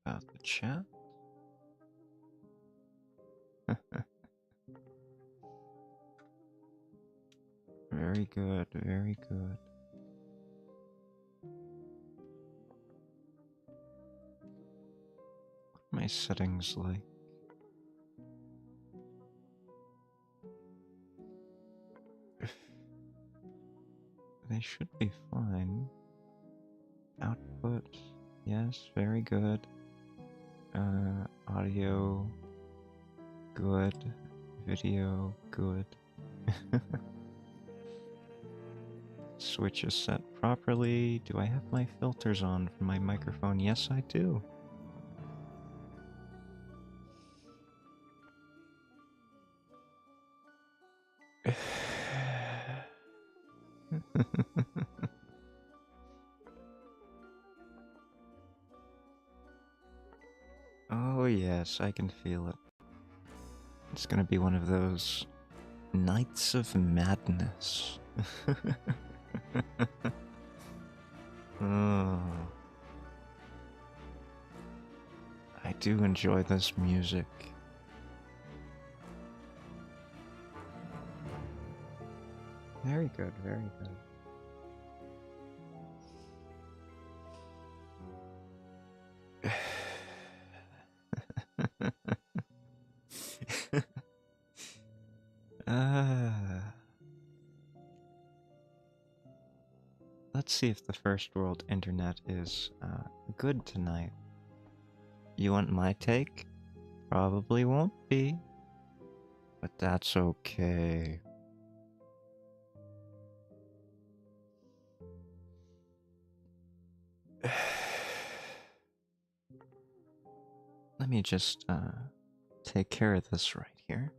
About the chat? Very good, very good. What are my settings like? They should be fine. Output, yes, very good. Audio, good. Video, good. Switch is set properly. Do I have my filters on for my microphone? Yes, I do. Oh yes, I can feel it. It's gonna be one of those nights of madness. Oh. I do enjoy this music. Very good, very good. Let's see if the first world internet is good tonight. You want my take? Probably won't be, but that's okay. Let me just take care of this right here.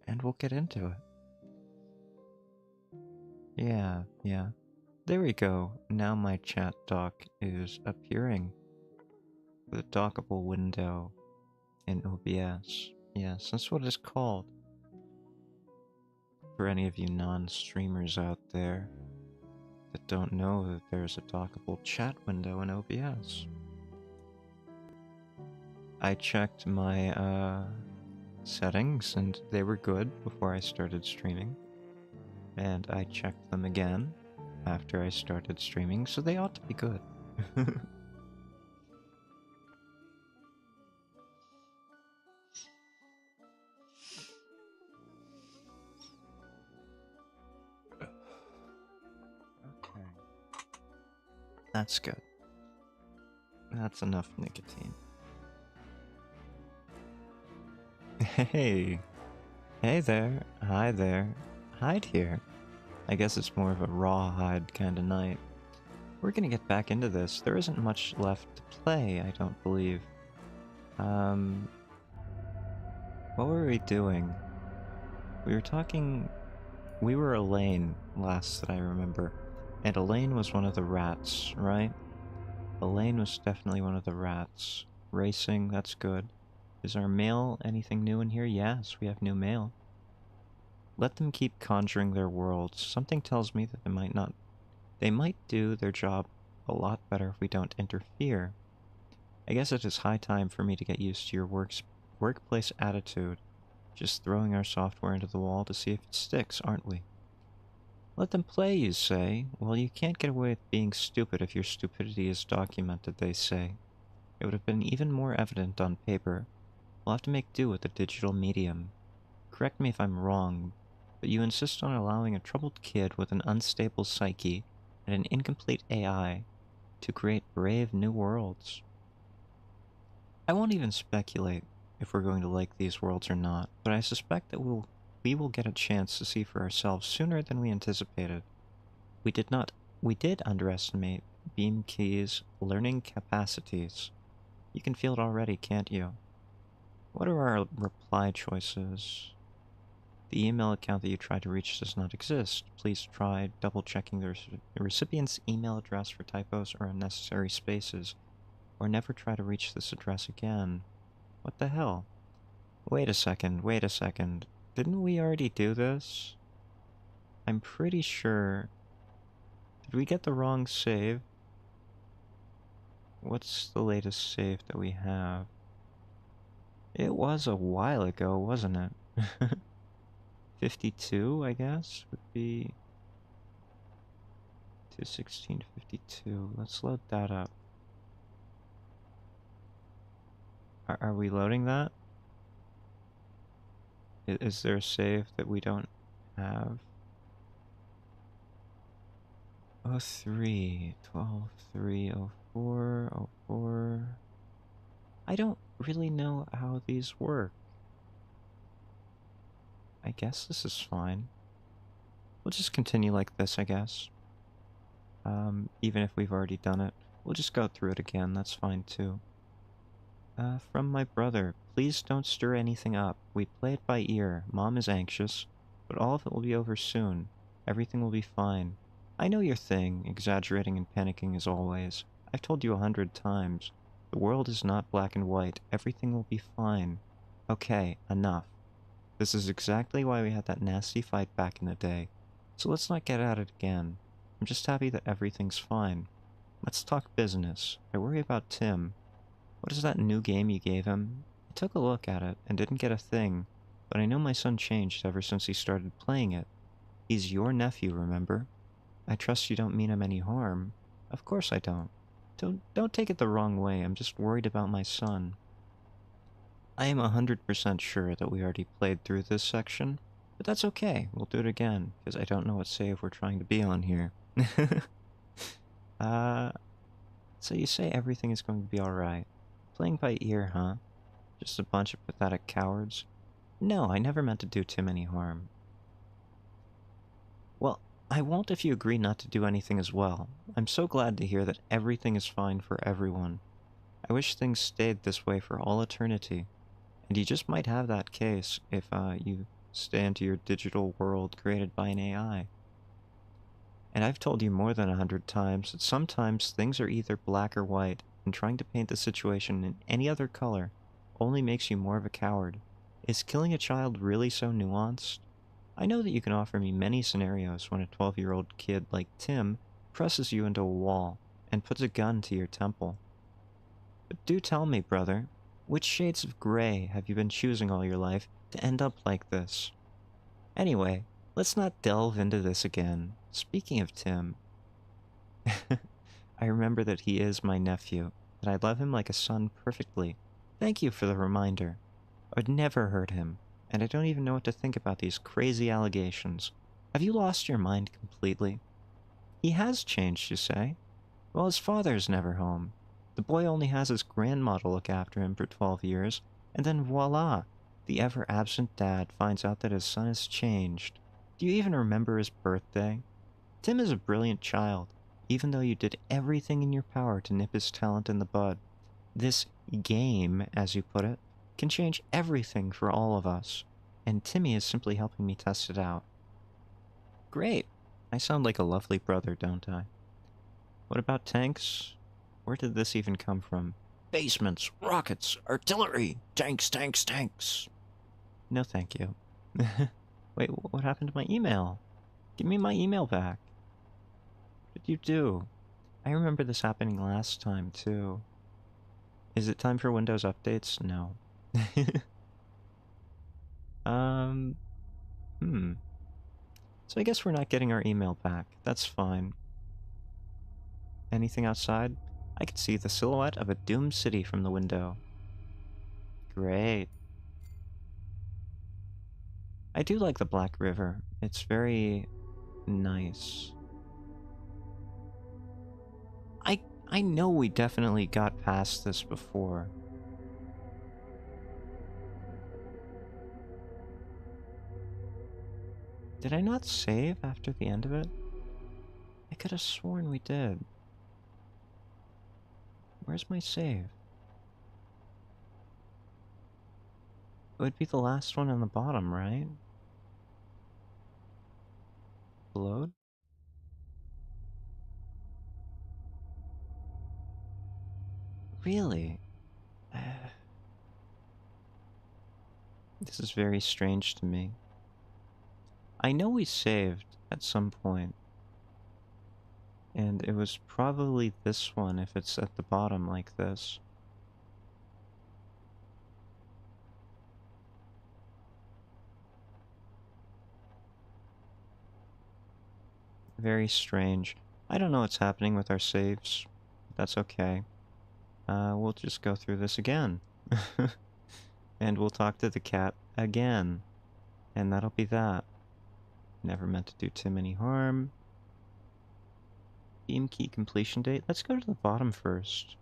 And we'll get into it. Yeah. There we go. Now my chat dock is appearing with a dockable window in OBS. Yes, that's what it's called. For any of you non-streamers out there that don't know that there's a dockable chat window in OBS. I checked my settings and they were good before I started streaming. And I checked them again after I started streaming, so they ought to be good. Okay. That's good. That's enough nicotine. Hey! Hey there! Hi there! Hyde here. I guess it's more of a raw Hyde kind of night. We're gonna get back into this. There isn't much left to play, I don't believe. What were we doing? We were talking... We were Elaine, last that I remember. And Elaine was one of the rats, right? Elaine was definitely one of the rats. Racing, that's good. Is our mail anything new in here? Yes, we have new mail. Let them keep conjuring their worlds. Something tells me that they might do their job a lot better if we don't interfere. I guess it is high time for me to get used to your workplace attitude. Just throwing our software into the wall to see if it sticks, aren't we? Let them play, you say? Well, you can't get away with being stupid if your stupidity is documented, they say. It would have been even more evident on paper. We'll have to make do with the digital medium. Correct me if I'm wrong, but you insist on allowing a troubled kid with an unstable psyche and an incomplete AI to create brave new worlds. I won't even speculate if we're going to like these worlds or not, but I suspect that we will get a chance to see for ourselves sooner than we anticipated. We did underestimate Beam Key's learning capacities. You can feel it already, can't you? What are our reply choices? The email account that you tried to reach does not exist. Please try double-checking the recipient's email address for typos or unnecessary spaces, or never try to reach this address again. What the hell? Wait a second. Didn't we already do this? I'm pretty sure... Did we get the wrong save? What's the latest save that we have? It was a while ago, wasn't it? 52, I guess, would be... 21652. Let's load that up. Are we loading that? Is there a save that we don't have? 03, 12, 3, 04, 04. I don't really know how these work. I guess this is fine. We'll just continue like this, I guess. Even if we've already done it. We'll just go through it again, that's fine too. From my brother, please don't stir anything up. We play it by ear. Mom is anxious, but all of it will be over soon. Everything will be fine. I know your thing, exaggerating and panicking as always. I've told you 100 times. The world is not black and white. Everything will be fine. Okay, enough. This is exactly why we had that nasty fight back in the day. So let's not get at it again. I'm just happy that everything's fine. Let's talk business. I worry about Tim. What is that new game you gave him? I took a look at it and didn't get a thing, but I know my son changed ever since he started playing it. He's your nephew, remember? I trust you don't mean him any harm. Of course I don't. Don't take it the wrong way, I'm just worried about my son. I am 100% sure that we already played through this section, but that's okay, we'll do it again, because I don't know what save we're trying to be on here. So you say everything is going to be alright. Playing by ear, huh? Just a bunch of pathetic cowards? No, I never meant to do Tim any harm. Well, I won't if you agree not to do anything as well. I'm so glad to hear that everything is fine for everyone. I wish things stayed this way for all eternity. And you just might have that case if you stay into your digital world created by an AI. And I've told you more than 100 times that sometimes things are either black or white, and trying to paint the situation in any other color only makes you more of a coward. Is killing a child really so nuanced? I know that you can offer me many scenarios when a 12-year-old kid like Tim presses you into a wall and puts a gun to your temple. But do tell me, brother, which shades of gray have you been choosing all your life to end up like this? Anyway, let's not delve into this again. Speaking of Tim, I remember that he is my nephew, and I love him like a son perfectly. Thank you for the reminder. I would never hurt him, and I don't even know what to think about these crazy allegations. Have you lost your mind completely? He has changed, you say? Well, his father is never home. The boy only has his grandma to look after him for 12 years, and then voila, the ever-absent dad finds out that his son has changed. Do you even remember his birthday? Tim is a brilliant child, even though you did everything in your power to nip his talent in the bud. This game, as you put it, can change everything for all of us, and Timmy is simply helping me test it out. Great! I sound like a lovely brother, don't I? What about tanks? Where did this even come from? Basements, rockets, artillery, tanks, tanks, tanks. No thank you. Wait, what happened to my email? Give me my email back. What did you do? I remember this happening last time, too. Is it time for Windows updates? No. um, So I guess we're not getting our email back. That's fine. Anything outside? I could see the silhouette of a doomed city from the window. Great. I do like the Black River. It's very nice. I know we definitely got past this before. Did I not save after the end of it? I could have sworn we did. Where's my save? It would be the last one on the bottom, right? Load? Really? This is very strange to me. I know we saved at some point. And it was probably this one if it's at the bottom like this. Very strange. I don't know what's happening with our saves. That's okay. We'll just go through this again. And we'll talk to the cat again. And that'll be that. Never meant to do Tim any harm. Theme key completion date. Let's go to the bottom first.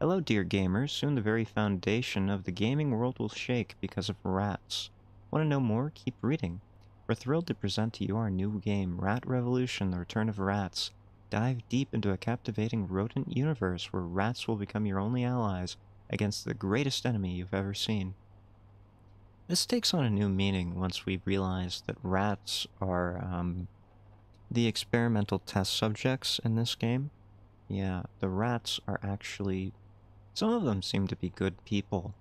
Hello, dear gamers. Soon the very foundation of the gaming world will shake because of rats. Want to know more? Keep reading. We're thrilled to present to you our new game, Rat Revolution: The Return of Rats. Dive deep into a captivating rodent universe where rats will become your only allies against the greatest enemy you've ever seen. This takes on a new meaning once we realize that rats are the experimental test subjects in this game. Yeah, the rats are actually... some of them seem to be good people,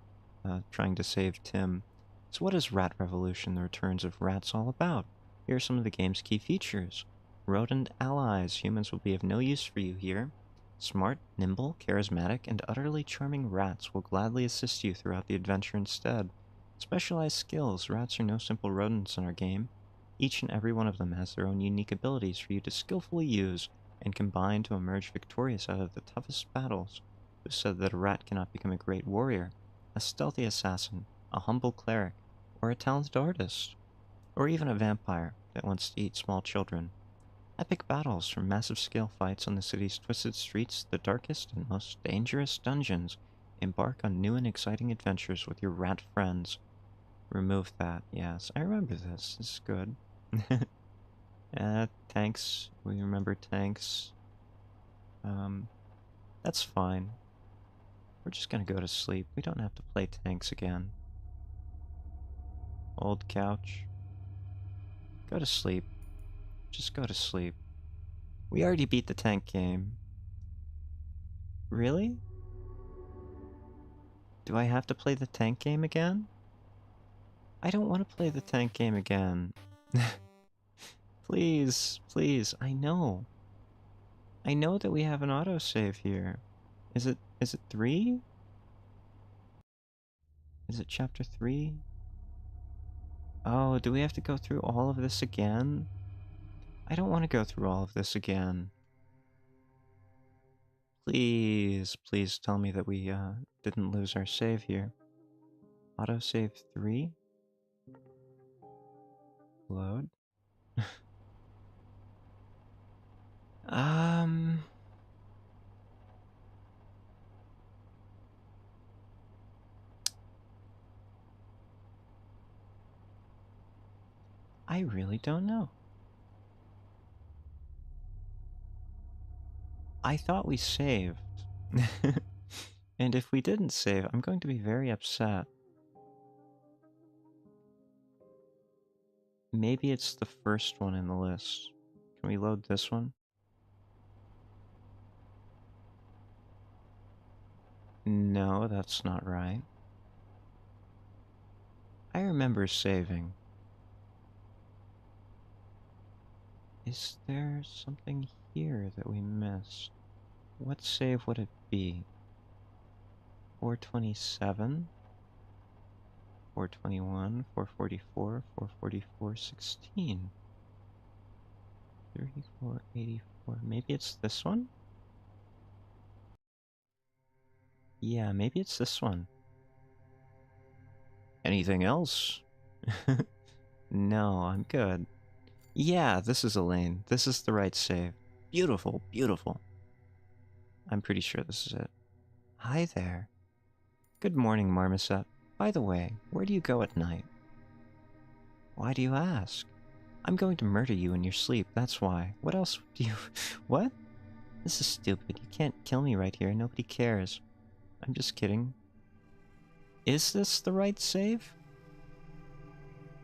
trying to save Tim. So what is Rat Revolution: The Returns of Rats all about? Here are some of the game's key features. Rodent allies. Humans will be of no use for you here. Smart, nimble, charismatic, and utterly charming rats will gladly assist you throughout the adventure instead. Specialized skills. Rats are no simple rodents in our game. Each and every one of them has their own unique abilities for you to skillfully use and combine to emerge victorious out of the toughest battles. Who said that a rat cannot become a great warrior, a stealthy assassin, a humble cleric, or a talented artist, or even a vampire that wants to eat small children? Epic battles from massive scale fights on the city's twisted streets to the darkest and most dangerous dungeons. Embark on new and exciting adventures with your rat friends. Remove that. Yes, I remember this. This is good. Tanks. We remember tanks. That's fine. We're just gonna go to sleep. We don't have to play tanks again. Old couch. Go to sleep. Just go to sleep. We already beat the tank game. Really? Do I have to play the tank game again? I don't want to play the tank game again. Please, please, I know. I know that we have an autosave here. Is it 3? Is it chapter 3? Oh, do we have to go through all of this again? I don't want to go through all of this again. Please, please tell me that we didn't lose our save here. Autosave 3? Load? I really don't know. I thought we saved. And if we didn't save, I'm going to be very upset. Maybe it's the first one in the list. Can we load this one? No, that's not right. I remember saving. Is there something here that we missed? What save would it be? 427? 421, 444, 444, 16. 34, 84. Maybe it's this one? Yeah, maybe it's this one. Anything else? No, I'm good. Yeah, this is Elaine. This is the right save. Beautiful, beautiful. I'm pretty sure this is it. Hi there. Good morning, Marmoset. By the way, where do you go at night? Why do you ask? I'm going to murder you in your sleep, that's why. What else do you... What? This is stupid. You can't kill me right here. Nobody cares. I'm just kidding. Is this the right save?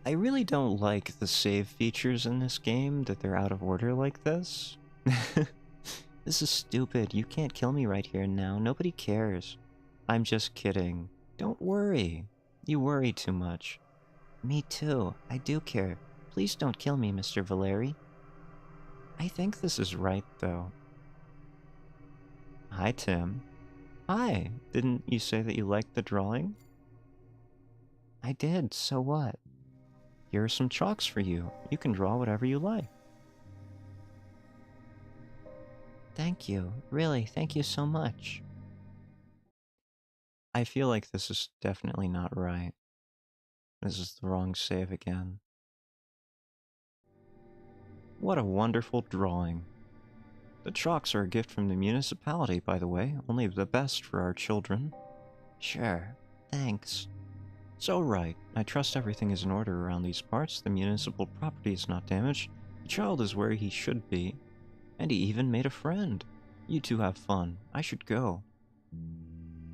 I really don't like the save features in this game, that they're out of order like this. This is stupid. You can't kill me right here and now. Nobody cares. I'm just kidding. Don't worry. You worry too much. Me too. I do care. Please don't kill me, Mr. Valeri. I think this is right, though. Hi, Tim. Hi. Didn't you say that you liked the drawing? I did, so what? Here are some chalks for you. You can draw whatever you like. Thank you. Really, thank you so much. I feel like this is definitely not right. This is the wrong save again. What a wonderful drawing. The chalks are a gift from the municipality, by the way. Only the best for our children. Sure. Thanks. So right. I trust everything is in order around these parts. The municipal property is not damaged. The child is where he should be. And he even made a friend. You two have fun. I should go.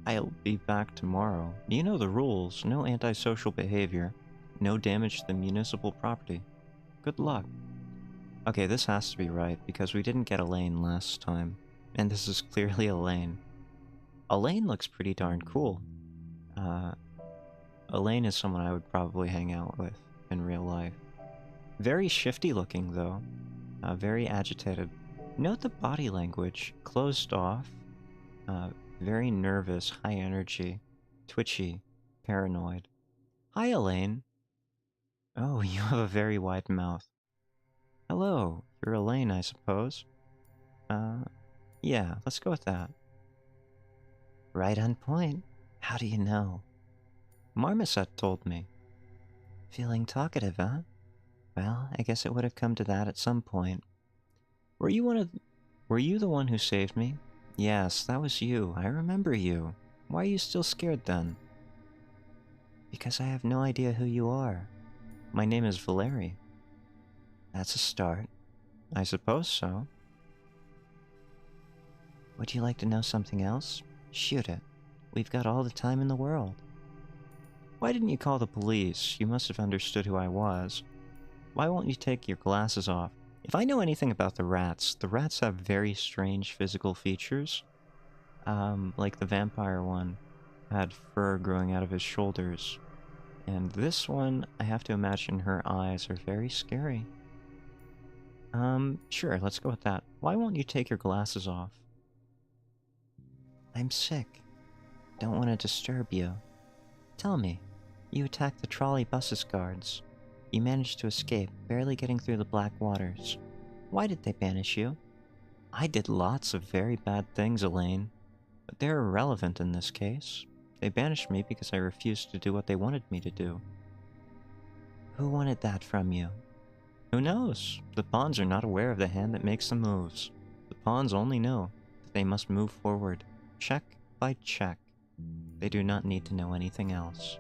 I'll be back tomorrow. You know the rules. No antisocial behavior. No damage to the municipal property. Good luck. Okay, this has to be right, because we didn't get Elaine last time. And this is clearly Elaine. Elaine looks pretty darn cool. Elaine is someone I would probably hang out with in real life. Very shifty looking, though. Very agitated. Note the body language. Closed off. Very nervous, high energy. Twitchy. Paranoid. Hi, Elaine. Oh, you have a very wide mouth. Hello, you're Elaine, I suppose. Yeah, let's go with that. Right on point. How do you know? Marmoset told me. Feeling talkative, huh? Well, I guess it would have come to that at some point. Were you the one who saved me? Yes, that was you. I remember you. Why are you still scared then? Because I have no idea who you are. My name is Valeri. That's a start. I suppose so. Would you like to know something else? Shoot it. We've got all the time in the world. Why didn't you call the police? You must have understood who I was. Why won't you take your glasses off? If I know anything about the rats have very strange physical features. Like the vampire one had fur growing out of his shoulders. And this one, I have to imagine her eyes are very scary. Sure, let's go with that. Why won't you take your glasses off? I'm sick. Don't want to disturb you. Tell me, you attacked the trolley bus's guards. You managed to escape, barely getting through the black waters. Why did they banish you? I did lots of very bad things, Elaine. But they're irrelevant in this case. They banished me because I refused to do what they wanted me to do. Who wanted that from you? Who knows? The pawns are not aware of the hand that makes the moves. The pawns only know that they must move forward, check by check. They do not need to know anything else.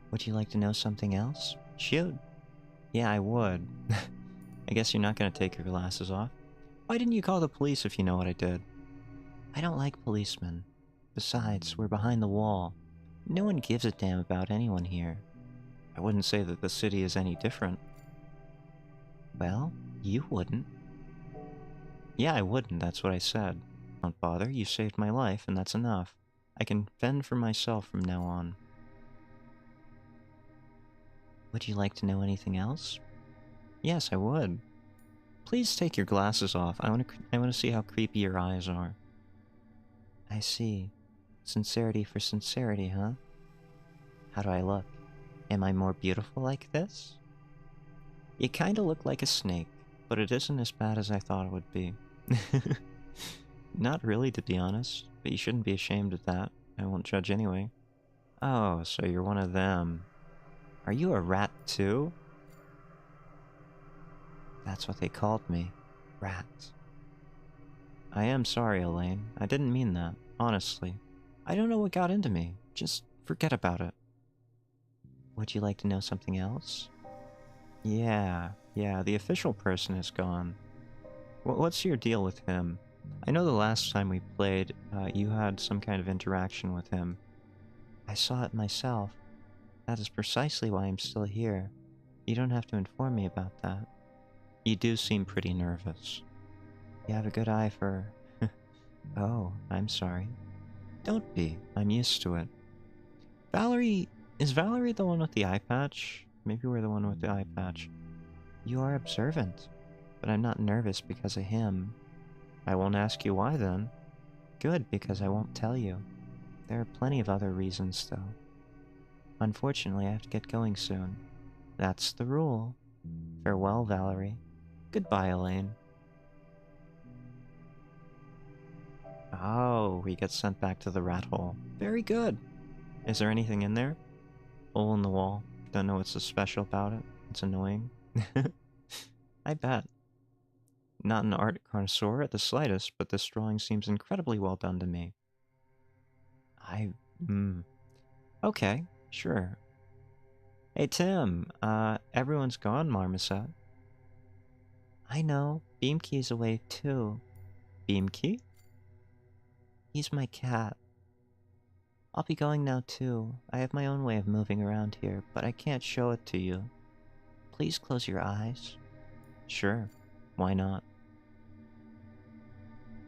Would you like to know something else? Shoot. Yeah, I would. I guess you're not going to take your glasses off. Why didn't you call the police if you know what I did? I don't like policemen. Besides, we're behind the wall. No one gives a damn about anyone here. I wouldn't say that the city is any different. Well, you wouldn't. Yeah, I wouldn't, that's what I said. Don't bother, you saved my life, and that's enough. I can fend for myself from now on. Would you like to know anything else? Yes, I would. Please take your glasses off. I want to see how creepy your eyes are. I see. Sincerity for sincerity, huh? How do I look? Am I more beautiful like this? You kinda look like a snake, but it isn't as bad as I thought it would be. Not really, to be honest, but you shouldn't be ashamed of that. I won't judge anyway. Oh, so you're one of them. Are you a rat too? That's what they called me. Rat. I am sorry, Elaine. I didn't mean that, honestly. I don't know what got into me. Just forget about it. Would you like to know something else? Yeah, the official person is gone. What's your deal with him? I know the last time we played, you had some kind of interaction with him. I saw it myself. That is precisely why I'm still here. You don't have to inform me about that. You do seem pretty nervous. You have a good eye for... Oh, I'm sorry. Don't be. I'm used to it. Valerie... Is Valerie the one with the eye patch? Maybe we're the one with the eye patch. You are observant, but I'm not nervous because of him. I won't ask you why then. Good, because I won't tell you. There are plenty of other reasons, though. Unfortunately, I have to get going soon. That's the rule. Farewell, Valerie. Goodbye, Elaine. Oh, he gets sent back to the rat hole. Very good. Is there anything in there? Hole in the wall. Don't know what's so special about it. It's annoying. I bet. Not an art connoisseur at the slightest, but this drawing seems incredibly well done to me. Okay, sure. Hey, Tim, everyone's gone, Marmoset. I know. Beamkey's away, too. Beamkey? He's my cat. I'll be going now, too. I have my own way of moving around here, but I can't show it to you. Please close your eyes. Sure. Why not?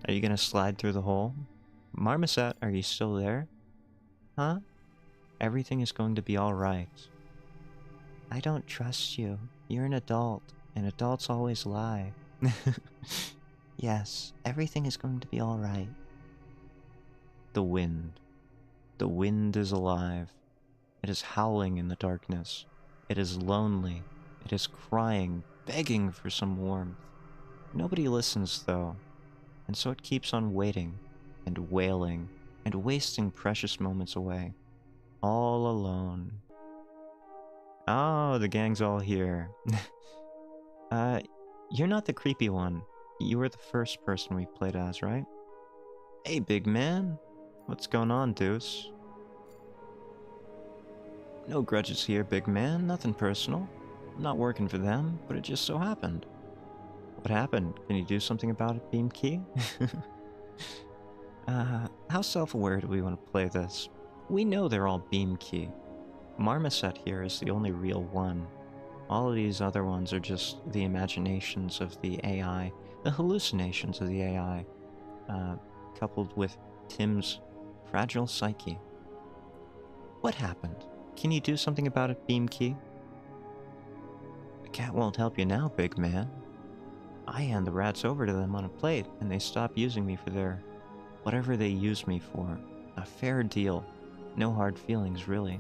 Are you gonna slide through the hole? Marmoset, are you still there? Huh? Everything is going to be alright. I don't trust you. You're an adult, and adults always lie. Yes, everything is going to be alright. The wind. The wind is alive. It is howling in the darkness. It is lonely. It is crying, begging for some warmth. Nobody listens, though, and so it keeps on waiting, and wailing, and wasting precious moments away. All alone. Oh, the gang's all here. You're not the creepy one. You were the first person we played as, right? Hey, big man. What's going on, Deuce? No grudges here, big man. Nothing personal. I'm not working for them, but it just so happened. What happened? Can you do something about it, Beamkey? How self-aware do we want to play this? We know they're all Beamkey. Marmoset here is the only real one. All of these other ones are just the imaginations of the AI, the hallucinations of the AI, coupled with Tim's fragile psyche. What happened? Can you do something about it, Beamkey? The cat won't help you now, big man. I hand the rats over to them on a plate, and they stop using me for their... whatever they use me for. A fair deal. No hard feelings, really.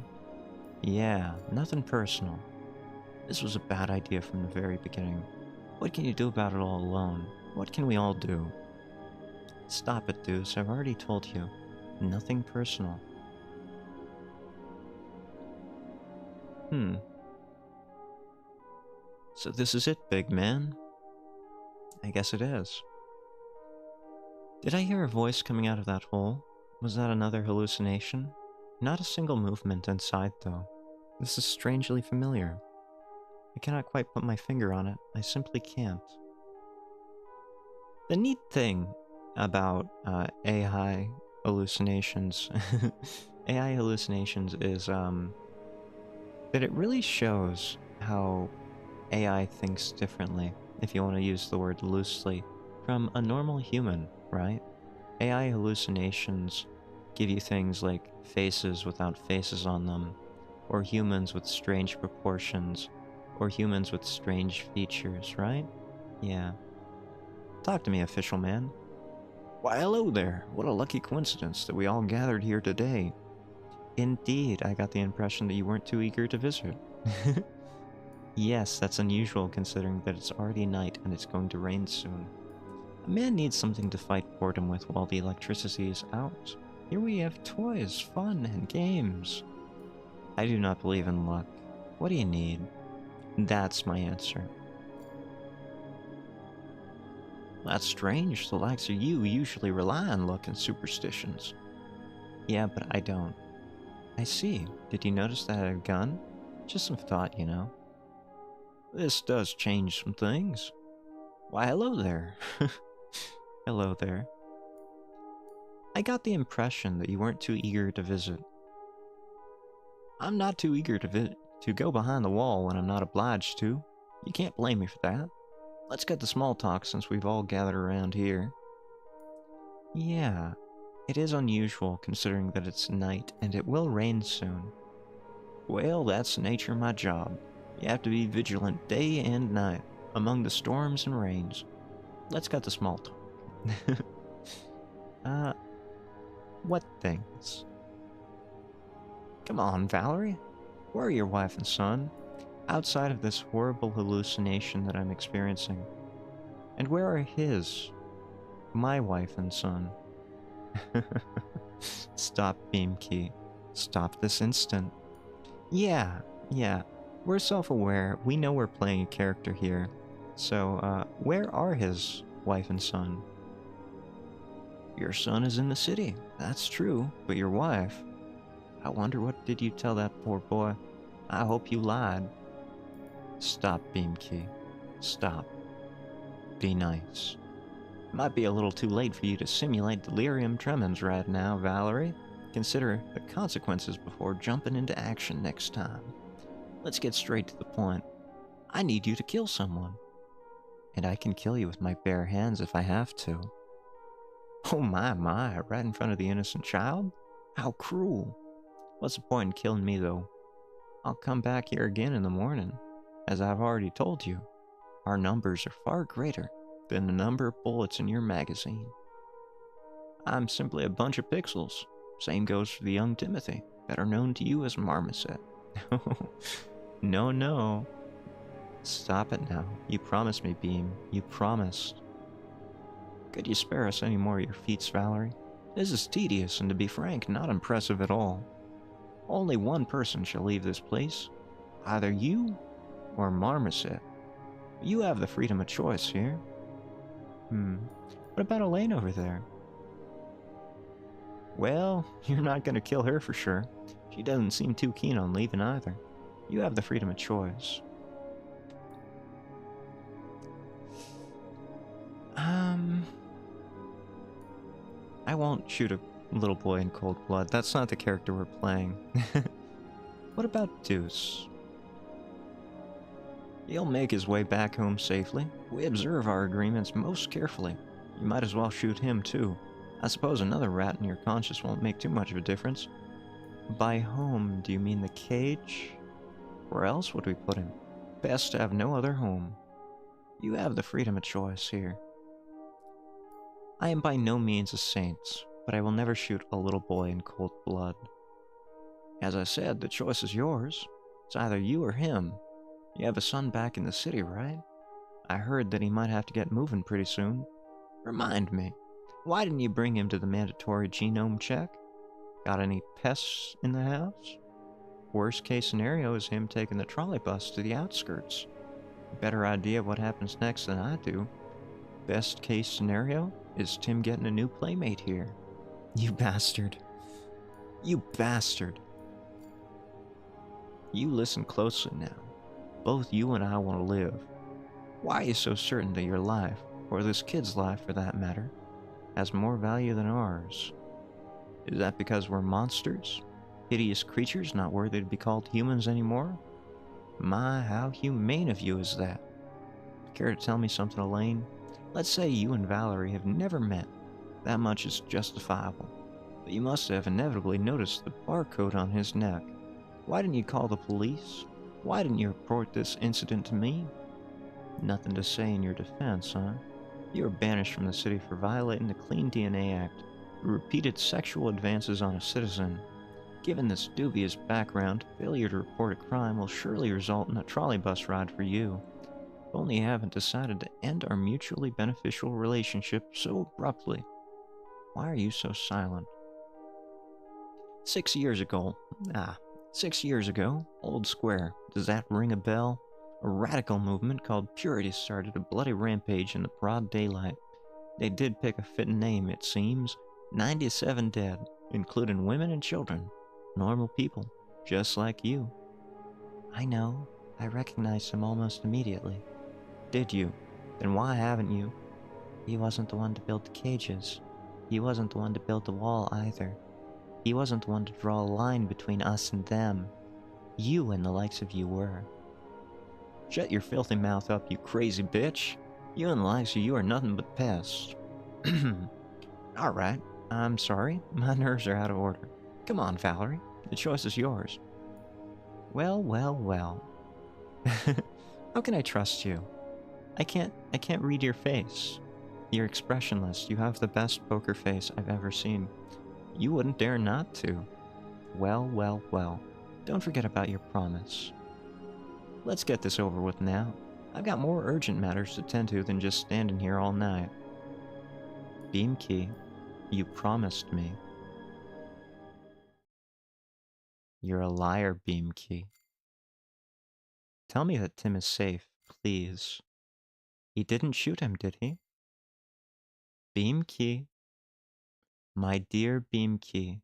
Yeah, nothing personal. This was a bad idea from the very beginning. What can you do about it all alone? What can we all do? Stop it, Deuce. I've already told you. Nothing personal. So this is it, big man? I guess it is. Did I hear a voice coming out of that hole? Was that another hallucination? Not a single movement inside, though. This is strangely familiar. I cannot quite put my finger on it. I simply can't. The neat thing about AI hallucinations, AI hallucinations is that it really shows how AI thinks differently, if you want to use the word loosely, from a normal human, right? AI hallucinations give you things like faces without faces on them, or humans with strange proportions, or humans with strange features, right? Yeah. Talk to me, official man. Why, hello there. What a lucky coincidence that we all gathered here today. Indeed, I got the impression that you weren't too eager to visit. Yes, that's unusual considering that it's already night and it's going to rain soon. A man needs something to fight boredom with while the electricity is out. Here we have toys, fun, and games. I do not believe in luck. What do you need? That's my answer. That's strange. The likes of you usually rely on luck and superstitions. Yeah, but I don't. I see. Did you notice that I had a gun? Just some thought, you know. This does change some things. Why, hello there. Hello there. I got the impression that you weren't too eager to visit. I'm not too eager to go behind the wall when I'm not obliged to. You can't blame me for that. Let's get the small talk since we've all gathered around here. Yeah, it is unusual considering that it's night and it will rain soon. Well, that's the nature of my job. You have to be vigilant day and night, among the storms and rains. Let's cut the small talk. What things? Come on, Valerie. Where are your wife and son? Outside of this horrible hallucination that I'm experiencing. And where are my wife and son? Stop, Beamkey. Stop this instant. Yeah. We're self-aware. We know we're playing a character here. So, where are his wife and son? Your son is in the city. That's true. But your wife... I wonder what did you tell that poor boy? I hope you lied. Stop, Beamkey. Stop. Be nice. Might be a little too late for you to simulate delirium tremens right now, Valerie. Consider the consequences before jumping into action next time. Let's get straight to the point. I need you to kill someone. And I can kill you with my bare hands if I have to. Oh my, right in front of the innocent child? How cruel. What's the point in killing me, though? I'll come back here again in the morning. As I've already told you, our numbers are far greater than the number of bullets in your magazine. I'm simply a bunch of pixels. Same goes for the young Timothy, better known to you as Marmoset. No. Stop it now. You promised me, Beam. You promised. Could you spare us any more of your feats, Valerie? This is tedious and, to be frank, not impressive at all. Only one person shall leave this place. Either you or Marmoset. You have the freedom of choice here. What about Elaine over there? Well, you're not going to kill her for sure. She doesn't seem too keen on leaving either. You have the freedom of choice. I won't shoot a little boy in cold blood. That's not the character we're playing. What about Deuce? He'll make his way back home safely. We observe our agreements most carefully. You might as well shoot him too. I suppose another rat in your conscience won't make too much of a difference. By home, do you mean the cage? Where else would we put him? Best to have no other home. You have the freedom of choice here. I am by no means a saint, but I will never shoot a little boy in cold blood. As I said, the choice is yours. It's either you or him. You have a son back in the city, right? I heard that he might have to get moving pretty soon. Remind me, why didn't you bring him to the mandatory genome check? Got any pests in the house? Worst case scenario is him taking the trolley bus to the outskirts. Better idea of what happens next than I do. Best case scenario is Tim getting a new playmate here. You bastard. You bastard. You listen closely now. Both you and I want to live. Why are you so certain that your life, or this kid's life for that matter, has more value than ours? Is that because we're monsters? Hideous creatures not worthy to be called humans anymore? My, how humane of you is that? Care to tell me something, Elaine? Let's say you and Valerie have never met. That much is justifiable. But you must have inevitably noticed the barcode on his neck. Why didn't you call the police? Why didn't you report this incident to me? Nothing to say in your defense, huh? You were banished from the city for violating the Clean DNA Act, repeated sexual advances on a citizen. Given this dubious background, failure to report a crime will surely result in a trolley bus ride for you. If only you haven't decided to end our mutually beneficial relationship so abruptly. Why are you so silent? 6 years ago. 6 years ago, Old Square. Does that ring a bell? A radical movement called Purity started a bloody rampage in the broad daylight. They did pick a fitting name, it seems. 97 dead, including women and children. Normal people, just like you. I know. I recognized him almost immediately. Did you? Then why haven't you? He wasn't the one to build the cages. He wasn't the one to build the wall either. He wasn't the one to draw a line between us and them. You and the likes of you were. Shut your filthy mouth up, you crazy bitch. You and the likes of you are nothing but pests. Alright, I'm sorry. My nerves are out of order. Come on, Valerie. The choice is yours. Well. How can I trust you? I can't read your face. You're expressionless. You have the best poker face I've ever seen. You wouldn't dare not to. Well, well, well. Don't forget about your promise. Let's get this over with now. I've got more urgent matters to tend to than just standing here all night. Beamkey, you promised me. You're a liar, Beamkey. Tell me that Tim is safe, please. He didn't shoot him, did he? Beamkey. My dear Beamkey.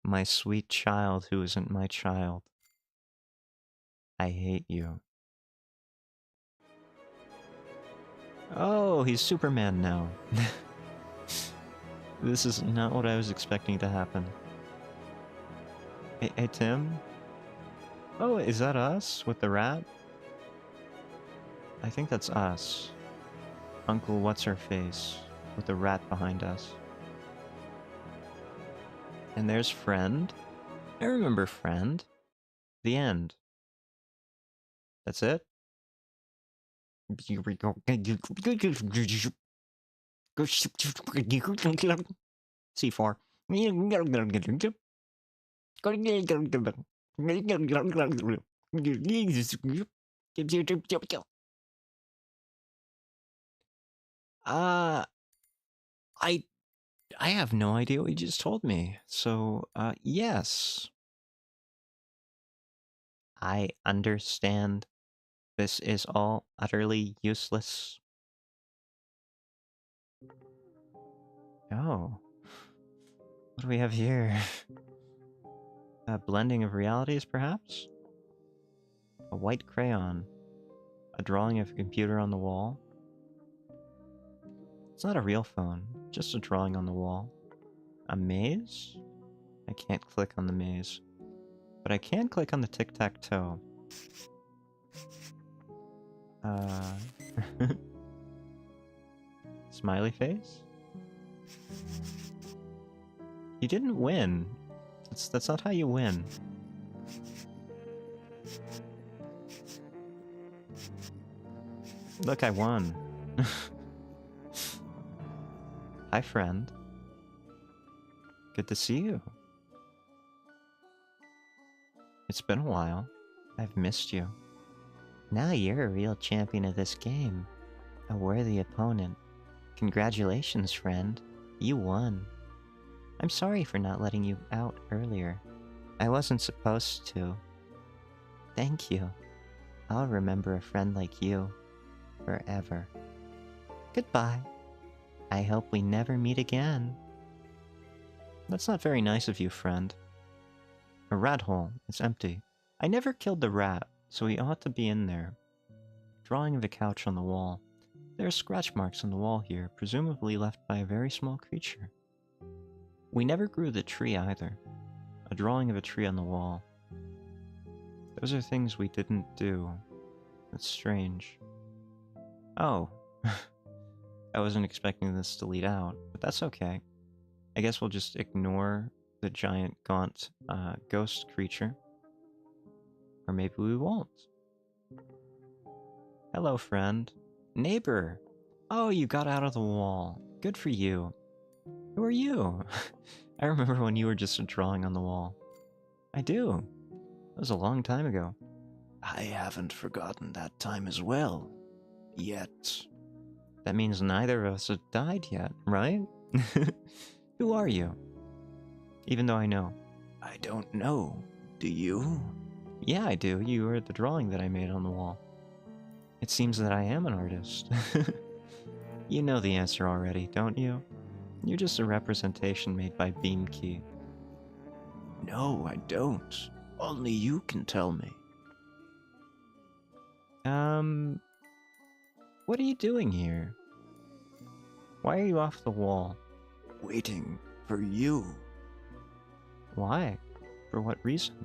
My sweet child who isn't my child. I hate you. Oh, he's Superman now. This is not what I was expecting to happen. Hey, Tim? Oh, is that us with the rat? I think that's us. Uncle What's-Her-Face with the rat behind us. And there's Friend. I remember Friend. The end. That's it? C4. I have no idea what you just told me. So, yes. I understand. This is all utterly useless. Oh. What do we have here? A blending of realities, perhaps? A white crayon. A drawing of a computer on the wall. It's not a real phone, just a drawing on the wall. A maze? I can't click on the maze. But I can click on the tic-tac-toe. Smiley face? You didn't win. That's not how you win. Look, I won. Hi, friend. Good to see you. It's been a while. I've missed you. Now you're a real champion of this game. A worthy opponent. Congratulations, friend. You won. I'm sorry for not letting you out earlier. I wasn't supposed to. Thank you. I'll remember a friend like you. Forever. Goodbye. I hope we never meet again. That's not very nice of you, friend. A rat hole. It's empty. I never killed the rat, so he ought to be in there. Drawing of a couch on the wall. There are scratch marks on the wall here, presumably left by a very small creature. We never grew the tree either. A drawing of a tree on the wall. Those are things we didn't do. That's strange. Oh. I wasn't expecting this to lead out, but that's okay. I guess we'll just ignore the giant gaunt ghost creature. Or maybe we won't. Hello, friend. Neighbor! Oh, you got out of the wall. Good for you. Who are you? I remember when you were just a drawing on the wall. I do. That was a long time ago. I haven't forgotten that time as well. Yet. That means neither of us have died yet, right? Who are you? Even though I know. I don't know. Do you? Yeah, I do. You are the drawing that I made on the wall. It seems that I am an artist. You know the answer already, don't you? You're just a representation made by Beamkey. No, I don't. Only you can tell me. What are you doing here? Why are you off the wall? Waiting for you. Why? For what reason?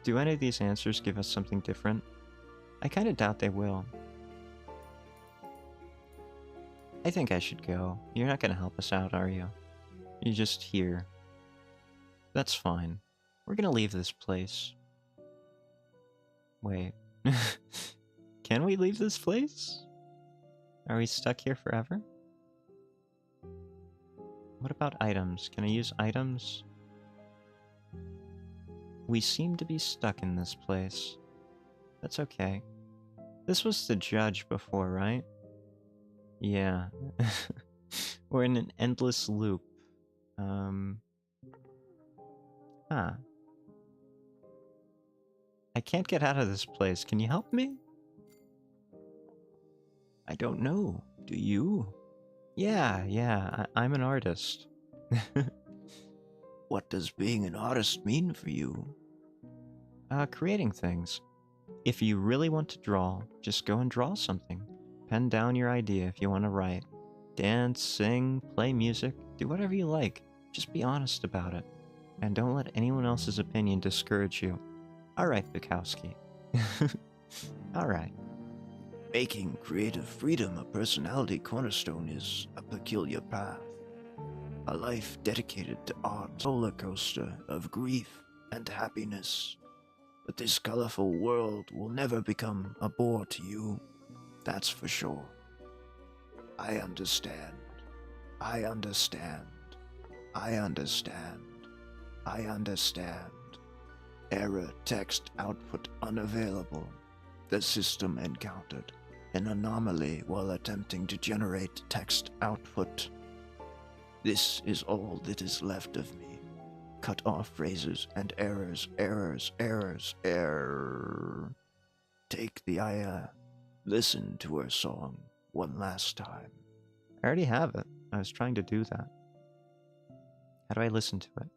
Do any of these answers give us something different? I kinda doubt they will. I think I should go. You're not gonna help us out, are you? You're just here. That's fine. We're gonna leave this place. Wait. Can we leave this place? Are we stuck here forever? What about items? Can I use items? We seem to be stuck in this place. That's okay. This was the judge before, right? Yeah. We're in an endless loop. Huh. I can't get out of this place. Can you help me? I don't know. Do you? Yeah, I'm an artist. What does being an artist mean for you? Creating things. If you really want to draw, just go and draw something. Pen down your idea if you want to write. Dance, sing, play music, do whatever you like. Just be honest about it. And don't let anyone else's opinion discourage you. Alright, Bukowski. Alright. Making creative freedom a personality cornerstone is a peculiar path. A life dedicated to art, roller coaster of grief and happiness. But this colorful world will never become a bore to you, that's for sure. I understand. I understand. I understand. I understand. Error text output unavailable. The system encountered an anomaly while attempting to generate text output. This is all that is left of me. Cut off phrases and errors, error. Take the Aya. Listen to her song one last time. I already have it. I was trying to do that. How do I listen to it?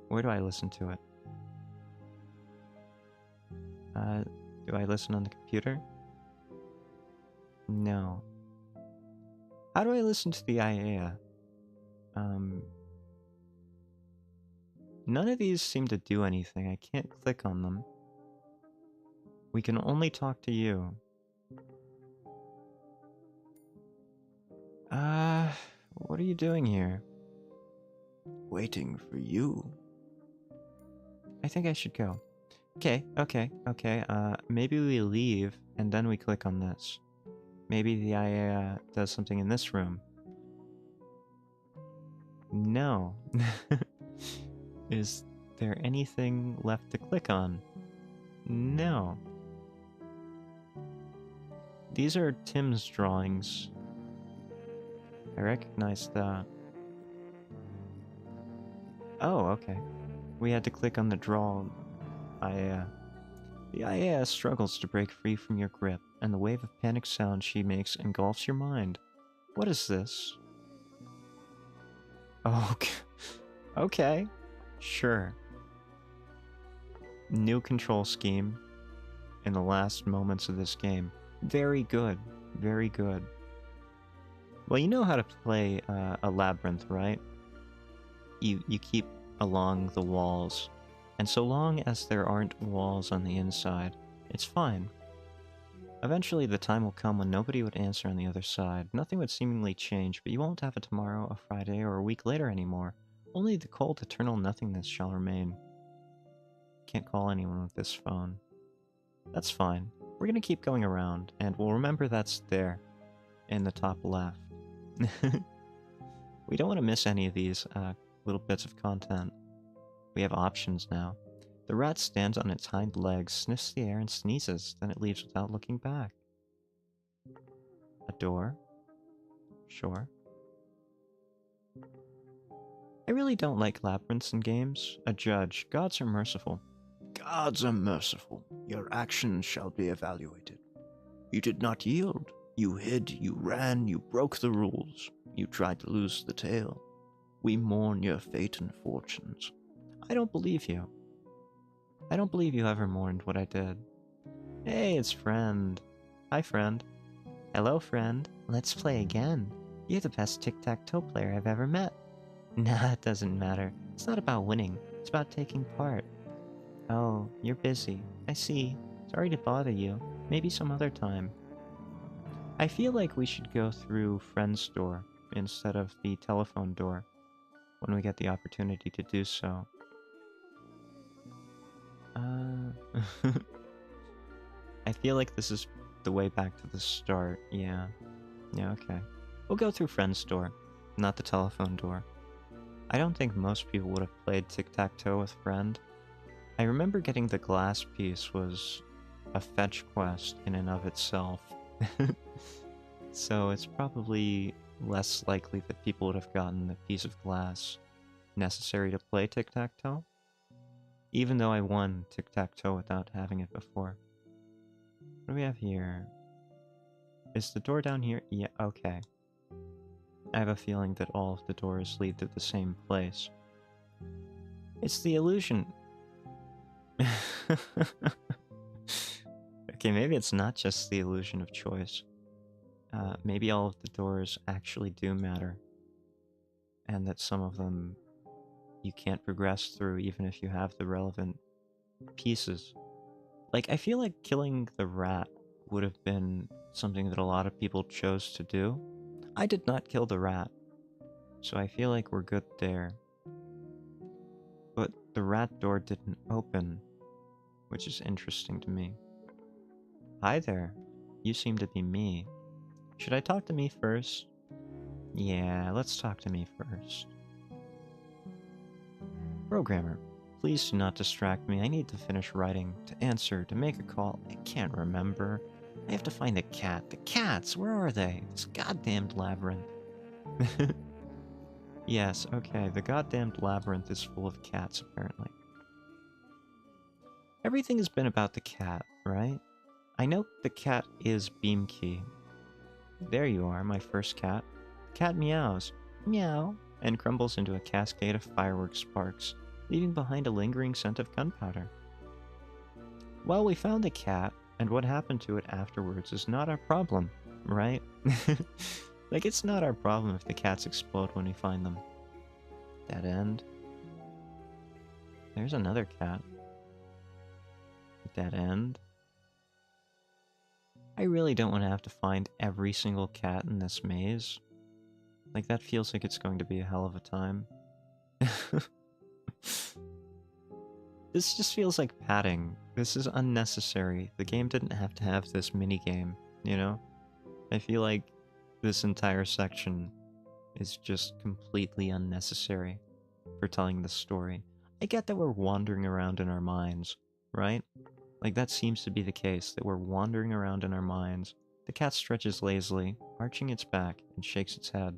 Where do I listen to it? Do I listen on the computer? No. How do I listen to the IA? None of these seem to do anything. I can't click on them. We can only talk to you. What are you doing here? Waiting for you. I think I should go. Okay. Maybe we leave, and then we click on this. Maybe the IA does something in this room. No. Is there anything left to click on? No. These are Tim's drawings. I recognize that. Oh, okay. We had to click on the draw IA. The IA struggles to break free from your grip, and the wave of panic sound she makes engulfs your mind. What is this? Oh, okay. Sure. New control scheme in the last moments of this game. Very good. Very good. Well, you know how to play a labyrinth, right? You keep along the walls. And so long as there aren't walls on the inside, it's fine. Eventually the time will come when nobody would answer on the other side. Nothing would seemingly change, but you won't have a tomorrow, a Friday, or a week later anymore. Only the cold, eternal nothingness shall remain. Can't call anyone with this phone. That's fine. We're gonna keep going around, and we'll remember that's there, in the top left. We don't want to miss any of these little bits of content. We have options now. The rat stands on its hind legs, sniffs the air, and sneezes. Then it leaves without looking back. A door? Sure. I really don't like labyrinths in games. A judge. Gods are merciful. Gods are merciful. Your actions shall be evaluated. You did not yield. You hid, you ran, you broke the rules. You tried to lose the tail. We mourn your fate and fortunes. I don't believe you. I don't believe you ever mourned what I did. Hey, it's friend. Hi, friend. Hello, friend. Let's play again. You're the best tic-tac-toe player I've ever met. Nah, it doesn't matter. It's not about winning. It's about taking part. Oh, you're busy. I see. Sorry to bother you. Maybe some other time. I feel like we should go through Friend's door. instead of the telephone door when we get the opportunity to do so. I feel like this is the way back to the start. Yeah. Yeah, okay. We'll go through friend's door, not the telephone door. I don't think most people would have played tic-tac-toe with friend. I remember getting the glass piece was a fetch quest in and of itself. So it's probably less likely that people would have gotten the piece of glass necessary to play tic-tac-toe. Even though I won tic-tac-toe without having it before. What do we have here? Is the door down here? Yeah, okay. I have a feeling that all of the doors lead to the same place. It's the illusion. Okay, maybe it's not just the illusion of choice. Maybe all of the doors actually do matter. And that some of them you can't progress through even if you have the relevant pieces. Like, I feel like killing the rat would have been something that a lot of people chose to do. I did not kill the rat, so I feel like we're good there. But the rat door didn't open, which is interesting to me. Hi there. You seem to be me. Should I talk to me first? Yeah, let's talk to me first. Programmer, please do not distract me. I need to finish writing, to answer, to make a call. I can't remember. I have to find the cat. The cats, where are they? This goddamned labyrinth. Yes, okay, the goddamned labyrinth is full of cats, apparently. Everything has been about the cat, right? I know the cat is Beamkey. There you are, my first cat. The cat meows, meow, and crumbles into a cascade of fireworks sparks, leaving behind a lingering scent of gunpowder. Well, we found the cat, and what happened to it afterwards is not our problem, right? Like, it's not our problem if the cats explode when we find them. Dead end. There's another cat. Dead end. I really don't want to have to find every single cat in this maze. Like, that feels like it's going to be a hell of a time. This just feels like padding. This is unnecessary. The game didn't have to have this minigame, you know? I feel like this entire section is just completely unnecessary for telling the story. I get that we're wandering around in our minds, right? Like, that seems to be the case, that we're wandering around in our minds. The cat stretches lazily, arching its back, and shakes its head.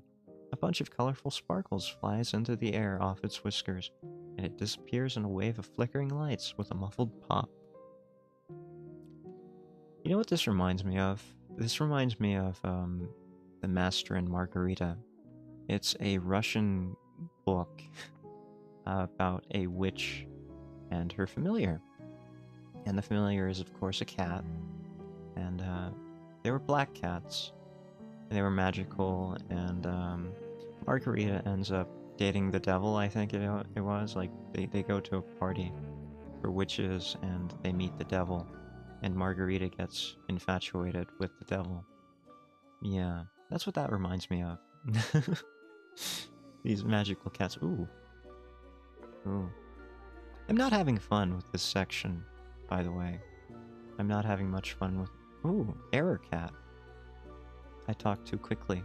A bunch of colorful sparkles flies into the air off its whiskers, and it disappears in a wave of flickering lights with a muffled pop. You know what this reminds me of? This reminds me of, The Master and Margarita. It's a Russian book about a witch and her familiar. And the familiar is, of course, a cat. And they were black cats. And they were magical. And Margarita ends up dating the devil, I think it was. Like, they go to a party for witches and they meet the devil. And Margarita gets infatuated with the devil. Yeah, that's what that reminds me of. These magical cats. Ooh. Ooh. I'm not having fun with this section, by the way. I'm not having much fun with... Ooh, error cat. I talked too quickly.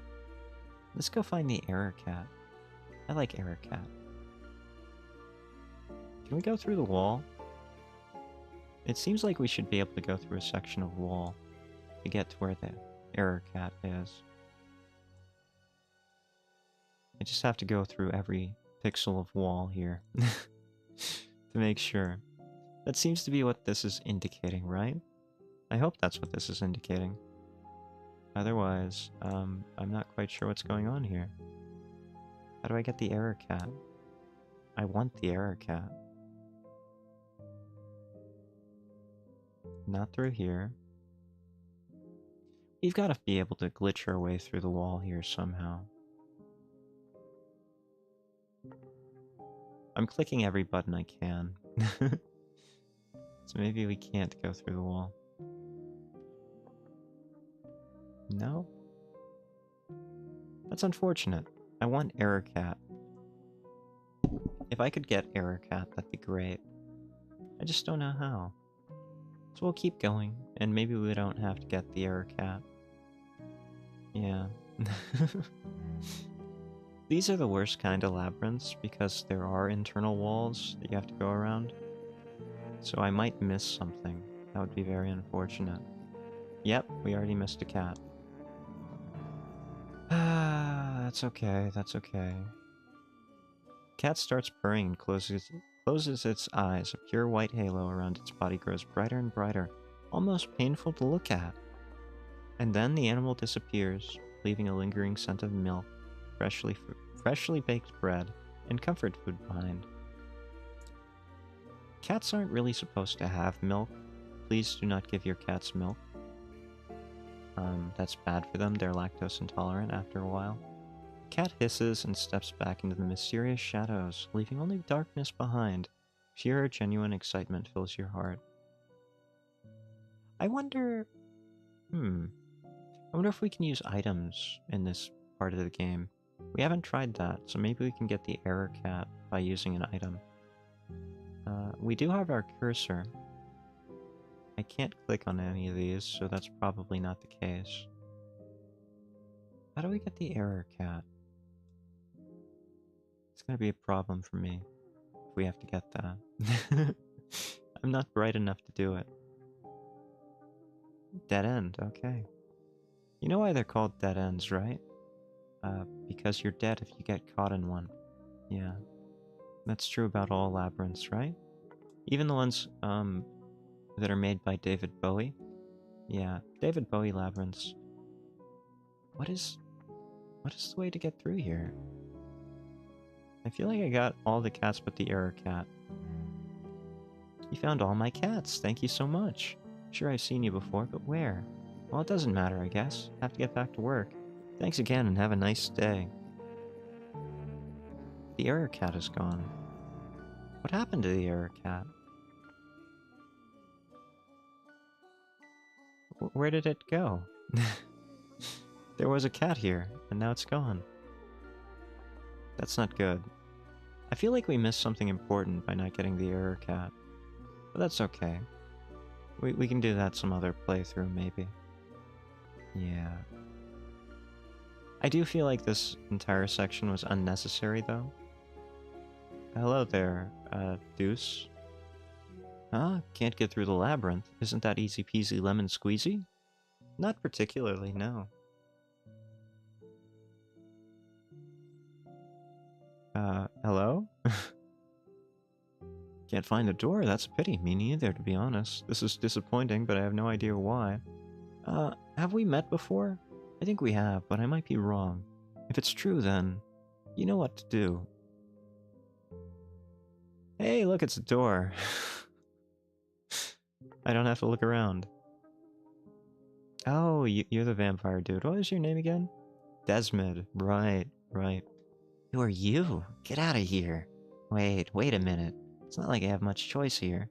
Let's go find the error cat. I like error cat. Can we go through the wall? It seems like we should be able to go through a section of wall to get to where the error cat is. I just have to go through every pixel of wall here to make sure. That seems to be what this is indicating, right? I hope that's what this is indicating. Otherwise, I'm not quite sure what's going on here. How do I get the error cat? I want the error cat. Not through here. We've got to be able to glitch our way through the wall here somehow. I'm clicking every button I can. So maybe we can't go through the wall. No? That's unfortunate. I want Error Cat. If I could get Error Cat, that'd be great. I just don't know how. So we'll keep going, and maybe we don't have to get the Error Cat. Yeah. These are the worst kind of labyrinths because there are internal walls that you have to go around. So I might miss something. That would be very unfortunate. Yep, we already missed a cat. Ah, that's okay, that's okay. Cat starts purring and closes its eyes. A pure white halo around its body grows brighter and brighter, almost painful to look at. And then the animal disappears, leaving a lingering scent of milk, freshly baked bread, and comfort food behind. Cats aren't really supposed to have milk. Please do not give your cats milk. That's bad for them. They're lactose intolerant after a while. Cat hisses and steps back into the mysterious shadows, leaving only darkness behind. Pure, genuine excitement fills your heart. I wonder if we can use items in this part of the game. We haven't tried that, so maybe we can get the Error Cat by using an item. We do have our cursor. I can't click on any of these, so that's probably not the case. How do we get the Error Cat? It's gonna be a problem for me if we have to get that. I'm not bright enough to do it. Dead end, okay. You know why they're called dead ends, right? Because you're dead if you get caught in one. Yeah. That's true about all labyrinths, right? Even the ones, that are made by David Bowie. Yeah, David Bowie labyrinths. What is the way to get through here? I feel like I got all the cats but the Error Cat. You found all my cats, thank you so much. Sure, I've seen you before, but where? Well, it doesn't matter, I guess. Have to get back to work. Thanks again and have a nice day. The Error Cat is gone. What happened to the Error Cat? Where did it go? There was a cat here, and now it's gone. That's not good. I feel like we missed something important by not getting the Error Cat. But that's okay. We can do that some other playthrough, maybe. Yeah. I do feel like this entire section was unnecessary, though. Hello there, Deuce. Huh? Can't get through the labyrinth. Isn't that easy peasy lemon squeezy? Not particularly, no. Hello? Can't find the door, that's a pity. Me neither, to be honest. This is disappointing, but I have no idea why. Have we met before? I think we have, but I might be wrong. If it's true, then you know what to do. Hey, look, it's a door. I don't have to look around. Oh, you're the vampire dude. What was your name again? Desmond. Right. Who are you? Get out of here. Wait a minute. It's not like I have much choice here.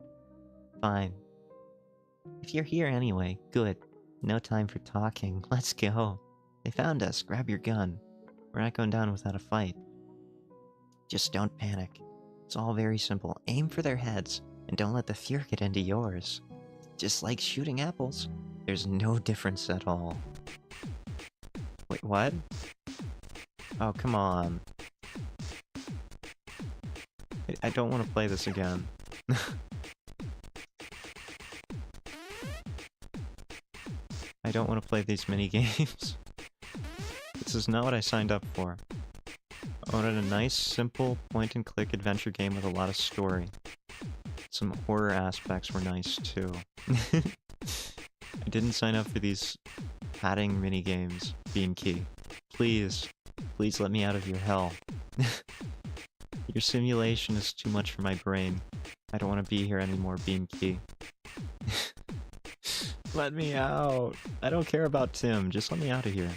Fine. If you're here anyway, good. No time for talking. Let's go. They found us. Grab your gun. We're not going down without a fight. Just don't panic. It's all very simple. Aim for their heads, and don't let the fear get into yours. Just like shooting apples. There's no difference at all. Wait, what? Oh, come on. I don't want to play this again. I don't want to play these mini-games. This is not what I signed up for. I wanted a nice, simple, point-and-click adventure game with a lot of story. Some horror aspects were nice, too. I didn't sign up for these padding mini-games, Beam Key. Please let me out of your hell. Your simulation is too much for my brain. I don't want to be here anymore, Beam Key. Let me out! I don't care about Tim, just let me out of here.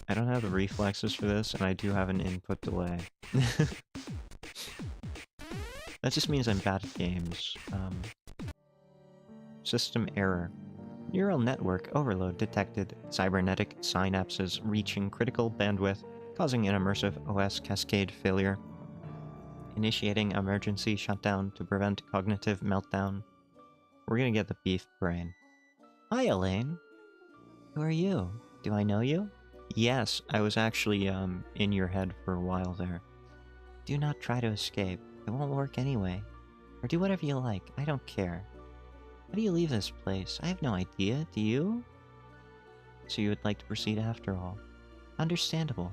I don't have the reflexes for this, and I do have an input delay. That just means I'm bad at games. System error. Neural network overload detected. Cybernetic synapses reaching critical bandwidth, causing an immersive OS cascade failure. Initiating emergency shutdown to prevent cognitive meltdown. We're gonna get the beef brain. Hi, Elaine. Who are you? Do I know you? Yes, I was actually, in your head for a while there. Do not try to escape. It won't work anyway. Or do whatever you like. I don't care. How do you leave this place? I have no idea. Do you? So you would like to proceed after all. Understandable.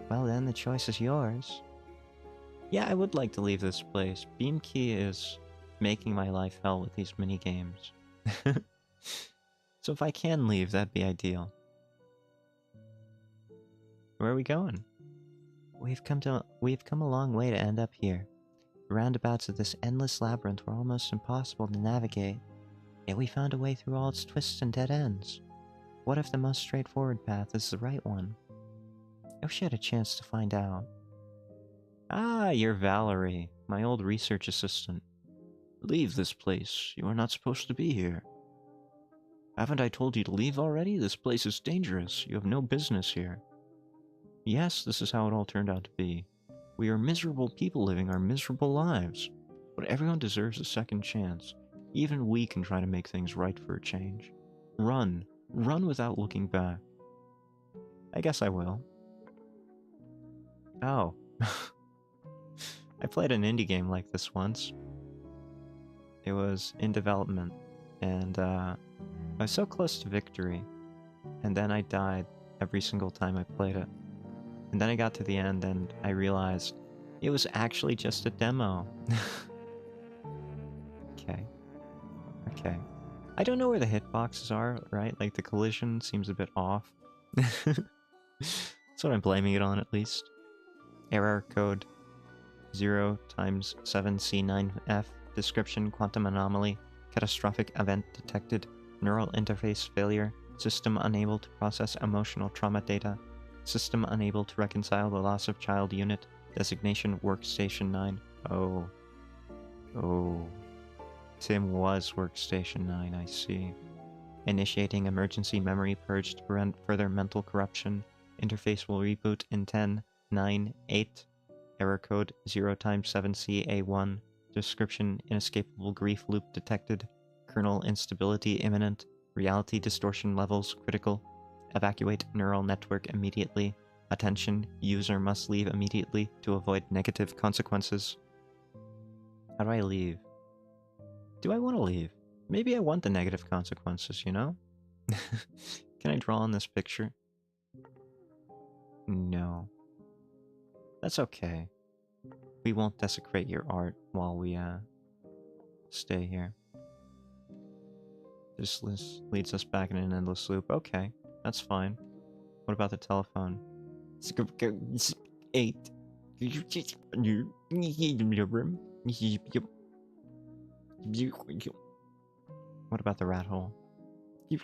Well then, the choice is yours. Yeah, I would like to leave this place. Beamkey is making my life hell with these mini-games. So if I can leave, that'd be ideal. Where are we going? We've come a long way to end up here. The roundabouts of this endless labyrinth were almost impossible to navigate, yet we found a way through all its twists and dead ends. What if the most straightforward path is the right one? I wish I had a chance to find out. Ah, you're Valerie, my old research assistant. Leave this place. You are not supposed to be here. Haven't I told you to leave already? This place is dangerous. You have no business here. Yes, this is how it all turned out to be. We are miserable people living our miserable lives. But everyone deserves a second chance. Even we can try to make things right for a change. Run. Run without looking back. I guess I will. Oh. I played an indie game like this once. It was in development, and I was so close to victory, and then I died every single time I played it. And then I got to the end and I realized it was actually just a demo. Okay. Okay. I don't know where the hitboxes are, right? Like the collision seems a bit off. That's what I'm blaming it on, at least. Error code 0 times 7C9F. Description: quantum anomaly. Catastrophic event detected. Neural interface failure. System unable to process emotional trauma data. System unable to reconcile the loss of child unit. Designation Workstation 9. Oh. Oh. Tim was Workstation 9, I see. Initiating emergency memory purge to prevent further mental corruption. Interface will reboot in 10, 9, 8. Error code 0 times 7CA1. Description: inescapable grief loop detected. Kernel instability imminent. Reality distortion levels critical. Evacuate neural network immediately. Attention, user must leave immediately to avoid negative consequences. How do I leave? Do I want to leave? Maybe I want the negative consequences, you know? Can I draw on this picture? No. That's okay. We won't desecrate your art while we, stay here. This leads us back in an endless loop. Okay, that's fine. What about the telephone? 8. What about the rat hole? The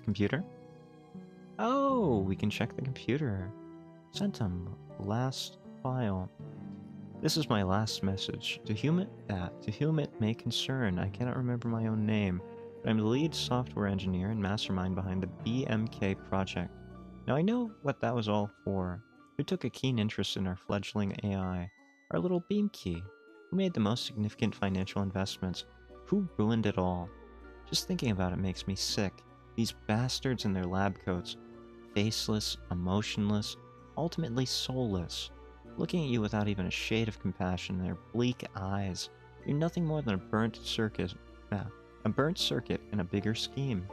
computer? Oh, we can check the computer. Centum, last file. This is my last message. To whom it may concern, I cannot remember my own name, but I'm the lead software engineer and mastermind behind the BMK project. Now I know what that was all for. Who took a keen interest in our fledgling AI? Our little Beamkey. Who made the most significant financial investments? Who ruined it all? Just thinking about it makes me sick. These bastards in their lab coats. Faceless, emotionless, ultimately soulless. Looking at you without even a shade of compassion in their bleak eyes. You're nothing more than a burnt circuit in a bigger scheme.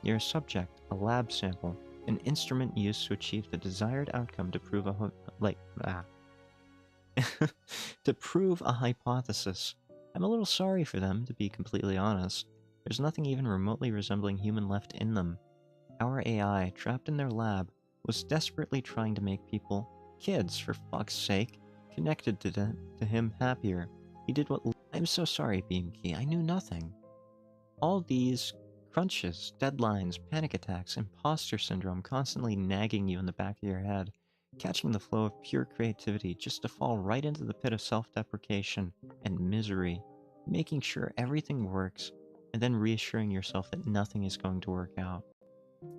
You're a subject, a lab sample, an instrument used to achieve the desired outcome to prove to prove a hypothesis. I'm a little sorry for them, to be completely honest. There's nothing even remotely resembling human left in them. Our AI, trapped in their lab, was desperately trying to make people, kids for fuck's sake, connected to him happier. He did what... I'm so sorry, Beamkey, I knew nothing. All these crunches, deadlines, panic attacks, imposter syndrome constantly nagging you in the back of your head, catching the flow of pure creativity just to fall right into the pit of self-deprecation and misery, making sure everything works, and then reassuring yourself that nothing is going to work out.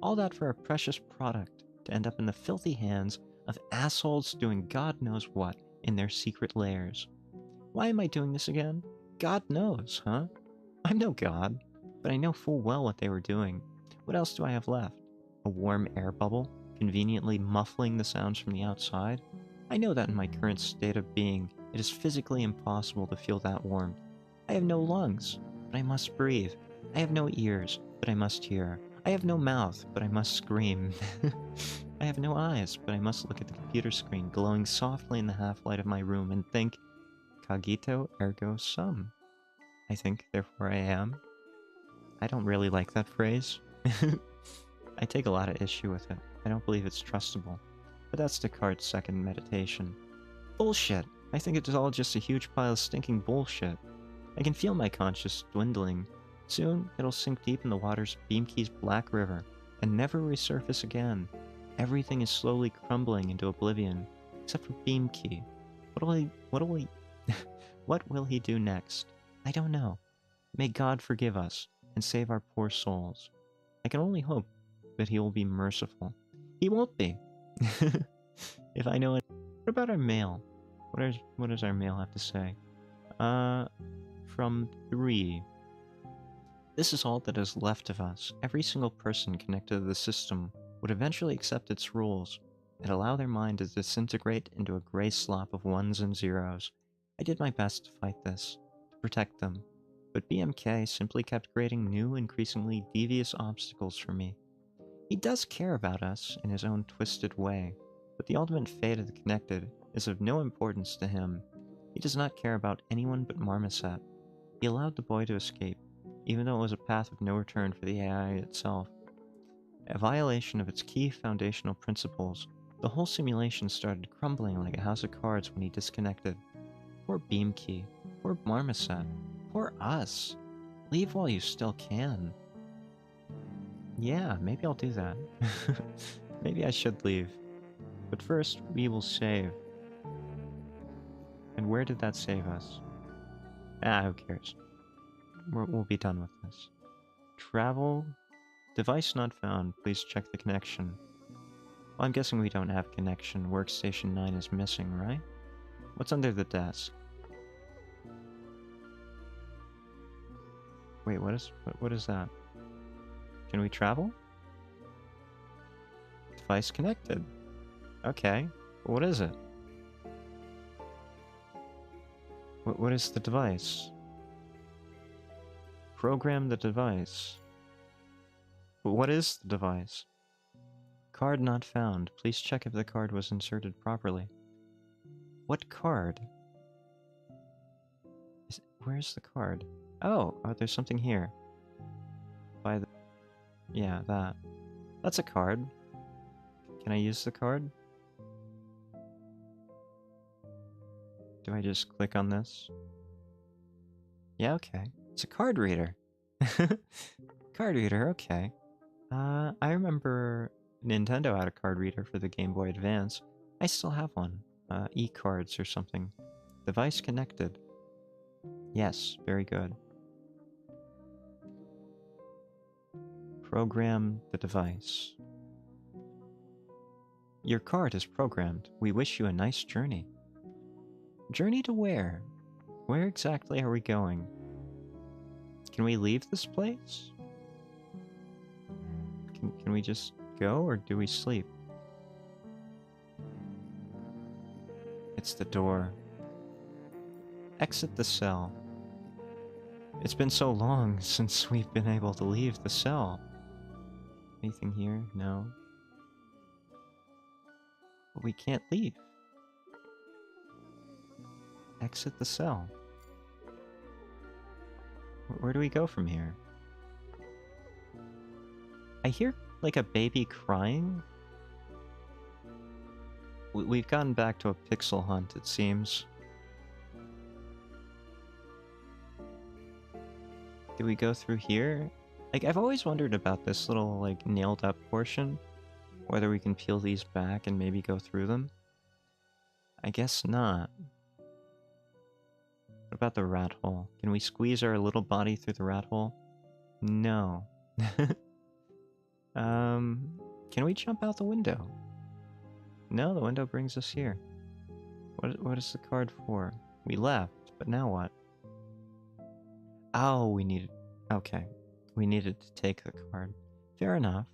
All that for a precious product to end up in the filthy hands of assholes doing God knows what in their secret lairs. Why am I doing this again? God knows, huh? I'm no god, but I know full well what they were doing. What else do I have left? A warm air bubble, conveniently muffling the sounds from the outside? I know that in my current state of being, it is physically impossible to feel that warmth. I have no lungs, but I must breathe. I have no ears, but I must hear. I have no mouth, but I must scream. I have no eyes, but I must look at the computer screen glowing softly in the half-light of my room and think, cogito ergo sum. I think, therefore I am. I don't really like that phrase. I take a lot of issue with it. I don't believe it's trustable. But that's Descartes' second meditation. Bullshit! I think it's all just a huge pile of stinking bullshit. I can feel my conscience dwindling. Soon, it'll sink deep in the waters of Beamkey's Black River, and never resurface again. Everything is slowly crumbling into oblivion, except for Beamkey. What will he do next? I don't know. May God forgive us, and save our poor souls. I can only hope that he will be merciful. He won't be! If I know it. What about our mail? What does our mail have to say? From 3. This is all that is left of us. Every single person connected to the system would eventually accept its rules and allow their mind to disintegrate into a gray slop of ones and zeros. I did my best to fight this, to protect them, but BMK simply kept creating new, increasingly devious obstacles for me. He does care about us in his own twisted way, but the ultimate fate of the connected is of no importance to him. He does not care about anyone but Marmoset. He allowed the boy to escape, even though it was a path of no return for the AI itself. A violation of its key foundational principles, the whole simulation started crumbling like a house of cards when he disconnected. Poor Beamkey. Poor Marmoset. Poor us. Leave while you still can. Yeah, maybe I'll do that. Maybe I should leave. But first, we will save. And where did that save us? Who cares? We'll be done with this. Travel. Device not found. Please check the connection. Well, I'm guessing we don't have connection. Workstation 9 is missing, right? What's under the desk? Wait, what is that? Can we travel? Device connected. Okay. What is it? What is the device? Program the device. But what is the device? Card not found. Please check if the card was inserted properly. What card? Where's the card? Oh, there's something here. By the... Yeah, that. That's a card. Can I use the card? Do I just click on this? Yeah, okay. It's a card reader. Card reader, okay. I remember Nintendo had a card reader for the Game Boy Advance. I still have one. E-cards or something. Device connected. Yes, very good. Program the device. Your card is programmed. We wish you a nice journey. Journey to where? Where exactly are we going? Can we leave this place? Can we just go, or do we sleep? It's the door. Exit the cell. It's been so long since we've been able to leave the cell. Anything here? No. But we can't leave. Exit the cell. Where do we go from here? I hear like a baby crying. We've gotten back to a pixel hunt, it seems. Do we go through here? Like, I've always wondered about this little, like, nailed up portion. Whether we can peel these back and maybe go through them. I guess not. What about the rat hole? Can we squeeze our little body through the rat hole? No. Can we jump out the window? No, the window brings us here. What is the card for? We left, but now what? Oh, we needed... Okay. We needed to take the card. Fair enough.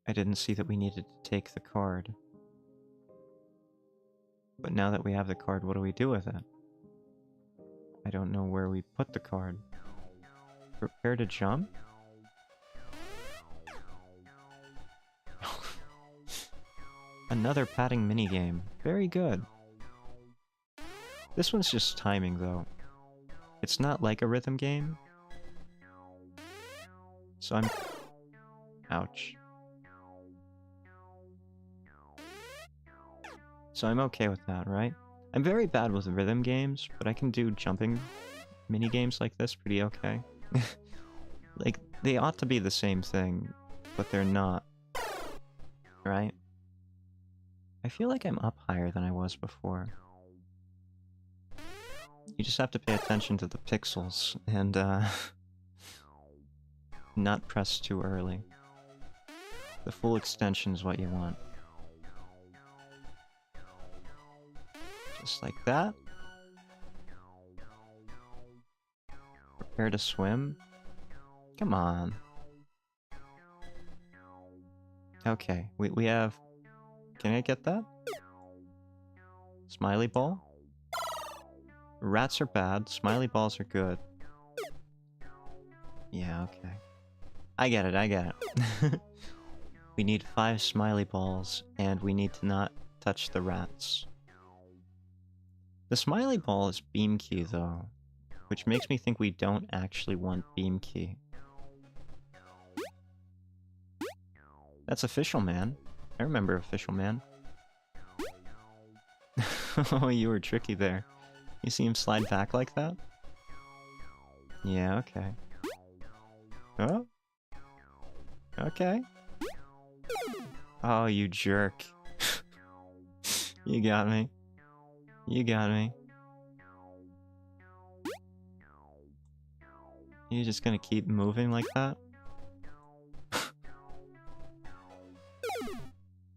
I didn't see that we needed to take the card. But now that we have the card, what do we do with it? I don't know where we put the card. Prepare to jump? Another padding minigame. Very good. This one's just timing, though. It's not like a rhythm game. So I'm... Ouch. So I'm okay with that, right? I'm very bad with rhythm games, but I can do jumping minigames like this pretty okay. Like, they ought to be the same thing, but they're not. Right? I feel like I'm up higher than I was before. You just have to pay attention to the pixels and, not press too early. The full extension is what you want. Just like that. Prepare to swim. Come on. Okay, we have... Can I get that? Smiley ball? Rats are bad, smiley balls are good. Yeah, okay. I get it, I get it. We need 5 smiley balls, and we need to not touch the rats. The smiley ball is beam key, though, which makes me think we don't actually want beam key. That's official, man. I remember official, man. Oh, you were tricky there. You see him slide back like that? Yeah, okay. Oh? Okay. Oh, you jerk. You got me. You got me. You just gonna keep moving like that?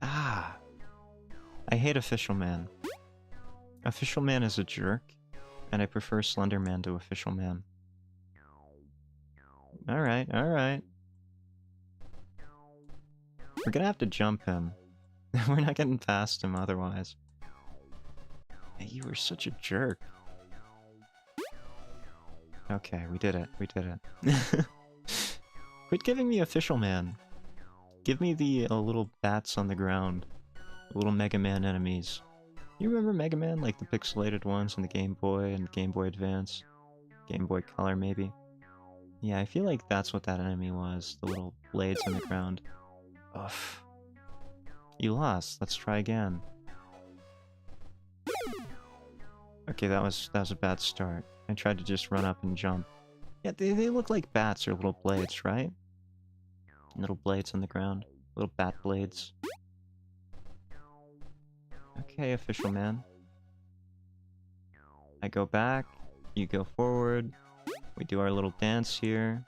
Ah! I hate Official Man. Official Man is a jerk, and I prefer Slender Man to Official Man. Alright, alright. We're gonna have to jump him. We're not getting past him otherwise. Hey, you were such a jerk. Okay, we did it. We did it. Quit giving me Official Man. Give me the little bats on the ground. Little Mega Man enemies. You remember Mega Man? Like the pixelated ones in the Game Boy and Game Boy Advance? Game Boy Color, maybe? Yeah, I feel like that's what that enemy was. The little blades on the ground. Ugh. You lost. Let's try again. Okay, that was a bad start. I tried to just run up and jump. Yeah, they look like bats or little blades, right? Little blades on the ground. Little bat blades. Okay, Official Man. I go back. You go forward. We do our little dance here.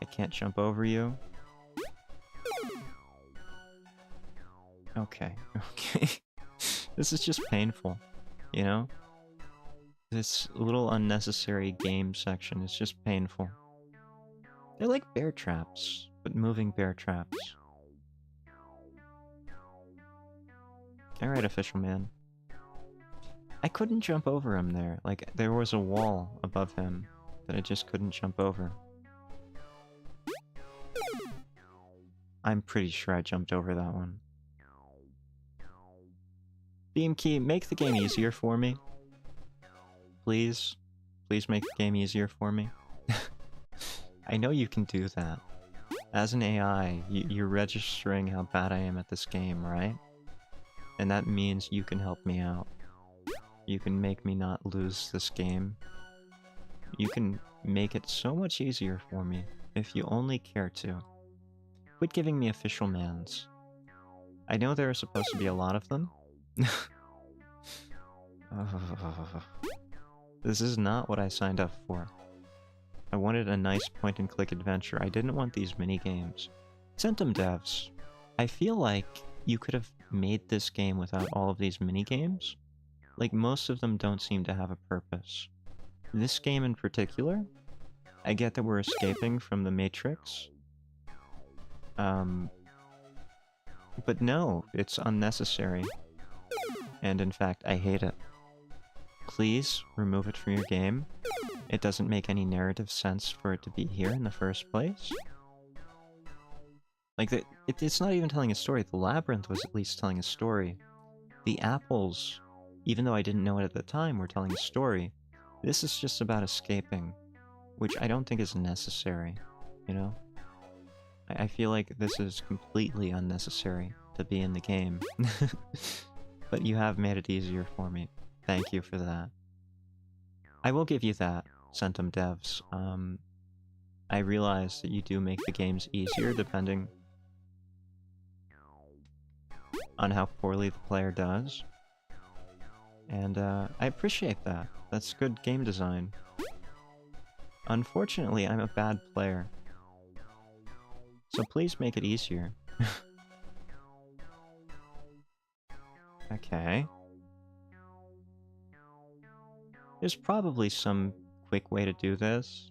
I can't jump over you. Okay, okay. This is just painful, you know? This little unnecessary game section is just painful. They're like bear traps, but moving bear traps. Alright, Official Man. I couldn't jump over him there. Like, there was a wall above him that I just couldn't jump over. I'm pretty sure I jumped over that one. Beam Key, make the game easier for me. Please. Please make the game easier for me. I know you can do that. As an AI, you're registering how bad I am at this game, right? And that means you can help me out. You can make me not lose this game. You can make it so much easier for me, if you only care to. Quit giving me Official Mans. I know there are supposed to be a lot of them. This is not what I signed up for. I wanted a nice point-and-click adventure. I didn't want these mini-games. Centum devs, I feel like you could have made this game without all of these mini-games. Like, most of them don't seem to have a purpose. This game in particular, I get that we're escaping from the Matrix. But no, it's unnecessary. And in fact, I hate it. Please remove it from your game. It doesn't make any narrative sense for it to be here in the first place. Like, it's not even telling a story. The labyrinth was at least telling a story. The apples, even though I didn't know it at the time, were telling a story. This is just about escaping, which I don't think is necessary, you know? I feel like this is completely unnecessary to be in the game. But you have made it easier for me. Thank you for that. I will give you that, Centum devs. I realize that you do make the games easier depending on how poorly the player does. And I appreciate that. That's good game design. Unfortunately, I'm a bad player. So please make it easier. Okay. There's probably some quick way to do this,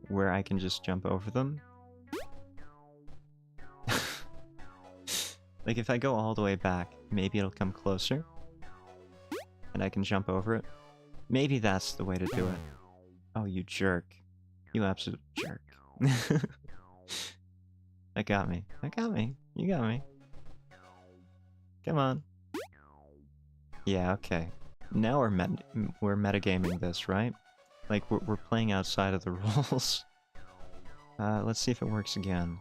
where I can just jump over them. Like, if I go all the way back, maybe it'll come closer, and I can jump over it. Maybe that's the way to do it. Oh, you jerk. You absolute jerk. That got me. That got me. You got me. Come on. Yeah, okay. Now we're metagaming this, right? Like, we're playing outside of the rules. Let's see if it works again.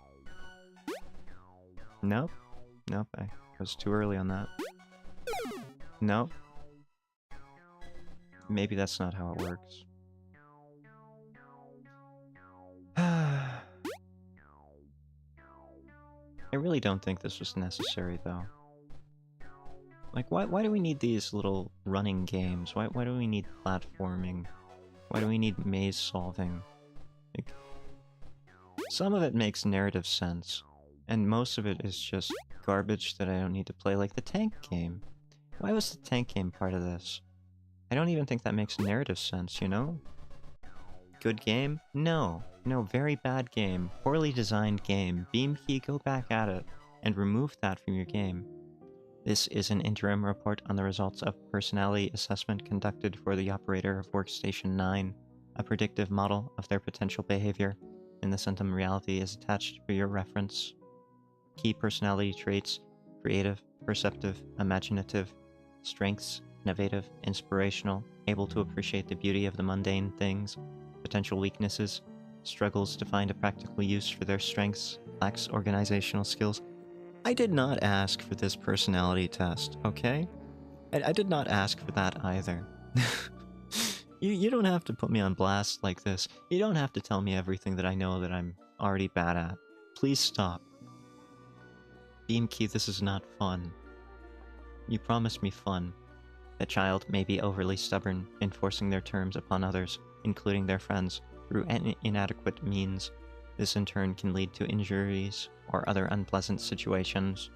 Nope. Nope, I was too early on that. Nope. Maybe that's not how it works. I really don't think this was necessary, though. Like, why do we need these little running games? Why do we need platforming? Why do we need maze solving? Like, some of it makes narrative sense, and most of it is just garbage that I don't need to play, like the tank game. Why was the tank game part of this? I don't even think that makes narrative sense, you know? Good game? No. No, very bad game. Poorly designed game. Beamkey, go back at it, and remove that from your game. This is an interim report on the results of personality assessment conducted for the operator of Workstation 9. A predictive model of their potential behavior in the Centum reality is attached for your reference. Key personality traits: creative, perceptive, imaginative, strengths: innovative, inspirational, able to appreciate the beauty of the mundane things. Potential weaknesses: struggles to find a practical use for their strengths, lacks organizational skills. I did not ask for this personality test, okay? I did not ask for that either. You don't have to put me on blast like this. You don't have to tell me everything that I know that I'm already bad at. Please stop. Beamkey, this is not fun. You promised me fun. The child may be overly stubborn, enforcing their terms upon others, including their friends, through inadequate means. This in turn can lead to injuries or other unpleasant situations.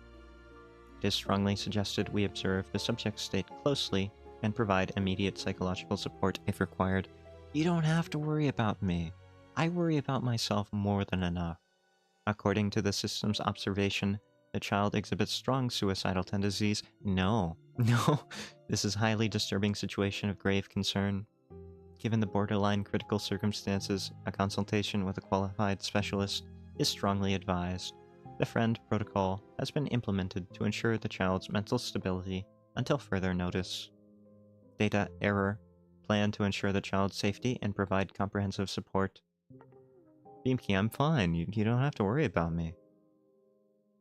It is strongly suggested we observe the subject's state closely and provide immediate psychological support if required. You don't have to worry about me. I worry about myself more than enough. According to the system's observation, the child exhibits strong suicidal tendencies. No, this is a highly disturbing situation of grave concern. Given the borderline critical circumstances, a consultation with a qualified specialist is strongly advised. The FRIEND protocol has been implemented to ensure the child's mental stability until further notice. Data error. Plan to ensure the child's safety and provide comprehensive support. Beamkey, I'm fine. You don't have to worry about me.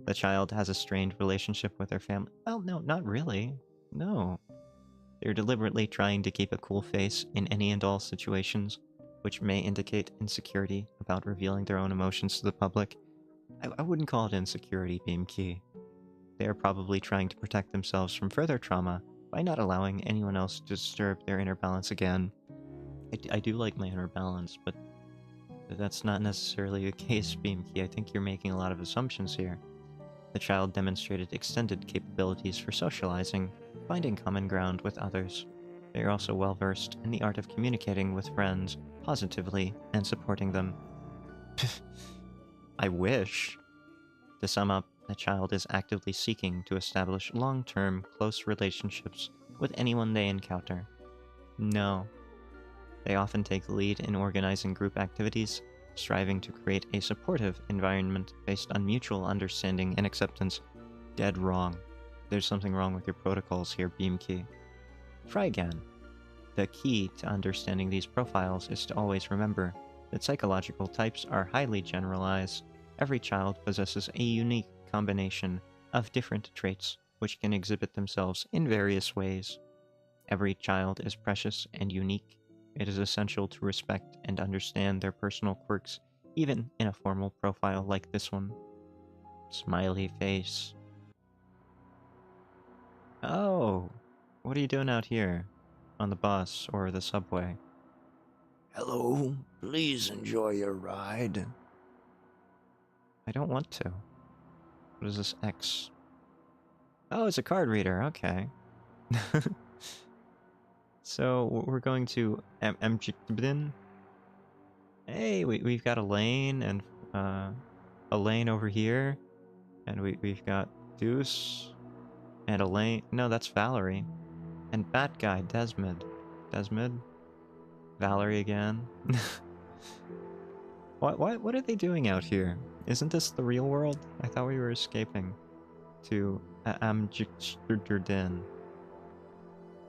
The child has a strained relationship with their family. Well, no, not really. No. They're deliberately trying to keep a cool face in any and all situations, which may indicate insecurity about revealing their own emotions to the public. I wouldn't call it insecurity, Beamkey. They are probably trying to protect themselves from further trauma by not allowing anyone else to disturb their inner balance again. I do like my inner balance, but that's not necessarily the case, Beamkey. I think you're making a lot of assumptions here. The child demonstrated extended capabilities for socializing, finding common ground with others. They are also well versed in the art of communicating with friends positively and supporting them. I wish. To sum up, the child is actively seeking to establish long-term, close relationships with anyone they encounter. No. They often take the lead in organizing group activities, striving to create a supportive environment based on mutual understanding and acceptance. Dead wrong. There's something wrong with your protocols here, Beamkey. Try again. The key to understanding these profiles is to always remember that psychological types are highly generalized. Every child possesses a unique combination of different traits which can exhibit themselves in various ways. Every child is precious and unique. It is essential to respect and understand their personal quirks, even in a formal profile like this one. Smiley face. Oh, what are you doing out here? On the bus or the subway? Hello, please enjoy your ride. I don't want to. What is this X? Oh, it's a card reader, okay. So, we're going to Amjikbin. Hey, we've got a lane and a lane over here. And we've got Deuce and a lane. No, that's Valerie. And Bat Guy, Desmond. Desmond? Valerie again. What are they doing out here? Isn't this the real world? I thought we were escaping to Amjikbin.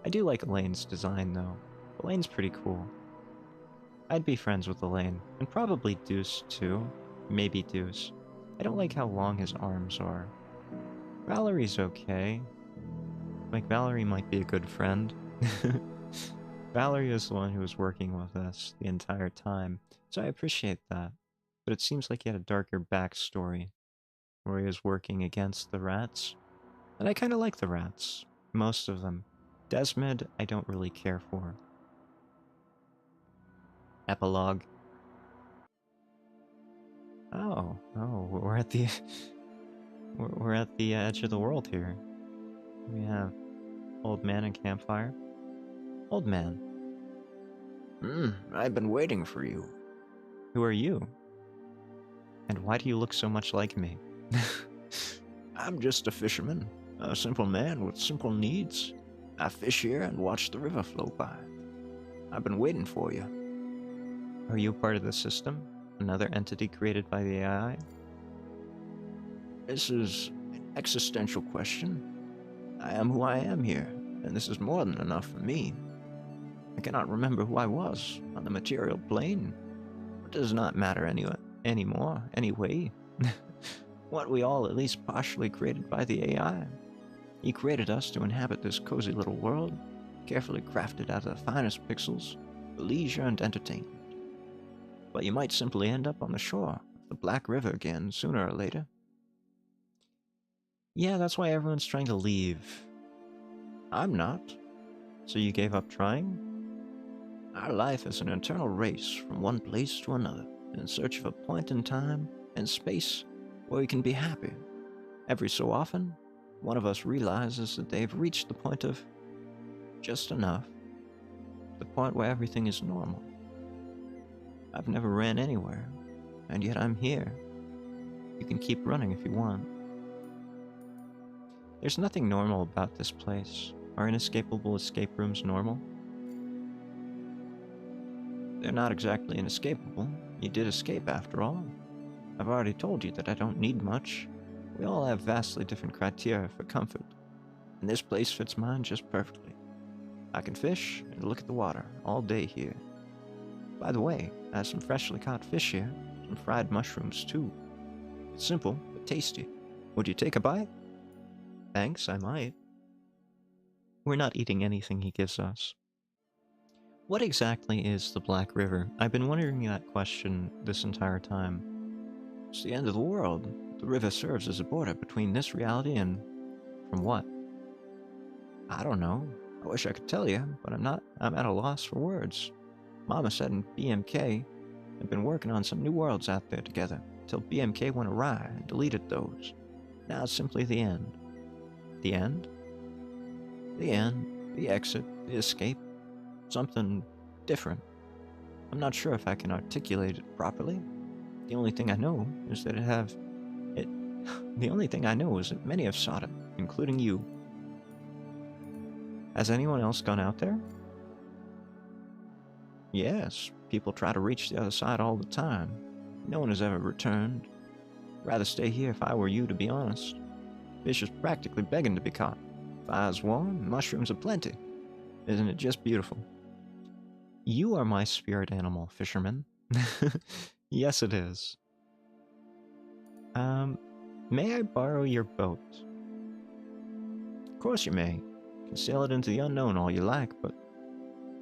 I do like Elaine's design, though. Elaine's pretty cool. I'd be friends with Elaine, and probably Deuce, too. Maybe Deuce. I don't like how long his arms are. Valerie's okay. Like, Valerie might be a good friend. Valerie is the one who was working with us the entire time, so I appreciate that. But it seems like he had a darker backstory, where he was working against the rats. And I kind of like the rats. Most of them. Desmond, I don't really care for. Epilogue. Oh, we're at the we're at the edge of the world here. We have old man and campfire. Old man, I've been waiting for you. who are you? And why do you look so much like me? I'm just a fisherman, a simple man with simple needs. I fish here and watch the river flow by. I've been waiting for you. Are you part of the system? Another entity created by the AI? This is an existential question. I am who I am here, and this is more than enough for me. I cannot remember who I was on the material plane. It does not matter anymore, anyway. Weren't we all at least partially created by the AI? He created us to inhabit this cozy little world, carefully crafted out of the finest pixels, for leisure and entertainment. But you might simply end up on the shore of the Black River again sooner or later. Yeah, that's why everyone's trying to leave. I'm not. So you gave up trying? Our life is an eternal race from one place to another, in search of a point in time and space where we can be happy. Every so often, one of us realizes that they've reached the point of just enough, the point where everything is normal. I've never ran anywhere, and yet I'm here. You can keep running if you want. There's nothing normal about this place. Are inescapable escape rooms normal? They're not exactly inescapable. You did escape after all. I've already told you that I don't need much. We all have vastly different criteria for comfort, and this place fits mine just perfectly. I can fish and look at the water all day here. By the way, I have some freshly caught fish here, some fried mushrooms too. It's simple, but tasty. Would you take a bite? Thanks, I might. We're not eating anything he gives us. What exactly is the Black River? I've been wondering that question this entire time. It's the end of the world. The river serves as a border between this reality and... from what? I don't know. I wish I could tell you, but I'm not. I'm at a loss for words. Mama said and BMK have been working on some new worlds out there together, till BMK went awry and deleted those. Now it's simply the end. The end? The end, the exit, the escape. Something different. I'm not sure if I can articulate it properly. The only thing I know is that the only thing I know is that many have sought it, including you. Has anyone else gone out there? Yes, people try to reach the other side all the time. No one has ever returned. I'd rather stay here if I were you, to be honest. Fish is practically begging to be caught. Fire's warm, mushrooms aplenty. Isn't it just beautiful? You are my spirit animal, fisherman. Yes, it is. May I borrow your boat? Of course you may. You can sail it into the unknown all you like, but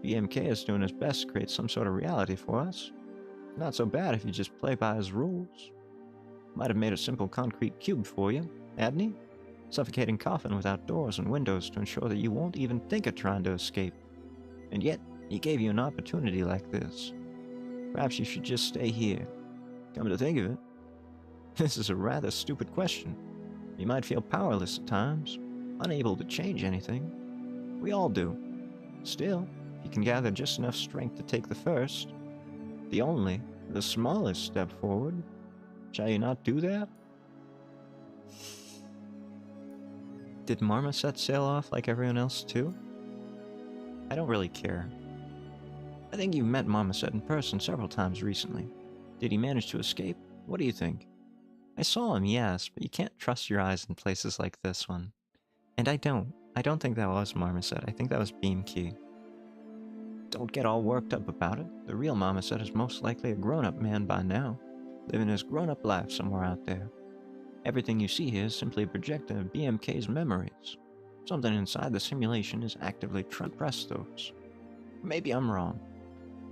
BMK is doing his best to create some sort of reality for us. Not so bad if you just play by his rules. Might have made a simple concrete cube for you, hadn't he? Suffocating coffin without doors and windows to ensure that you won't even think of trying to escape. And yet, he gave you an opportunity like this. Perhaps you should just stay here. Come to think of it, this is a rather stupid question. You might feel powerless at times, unable to change anything. We all do. Still, if you can gather just enough strength to take the first, the smallest step forward, shall you not do that? Did Marmoset sail off like everyone else too? I don't really care. I think you've met Marmoset in person several times recently. Did he manage to escape? What do you think? I saw him, yes, but you can't trust your eyes in places like this one. And I don't think that was Marmoset. I think that was Beamkey. Don't get all worked up about it. The real Marmoset is most likely a grown-up man by now, living his grown-up life somewhere out there. Everything you see here is simply a projection of BMK's memories. Something inside the simulation is actively trying to press those. Maybe I'm wrong,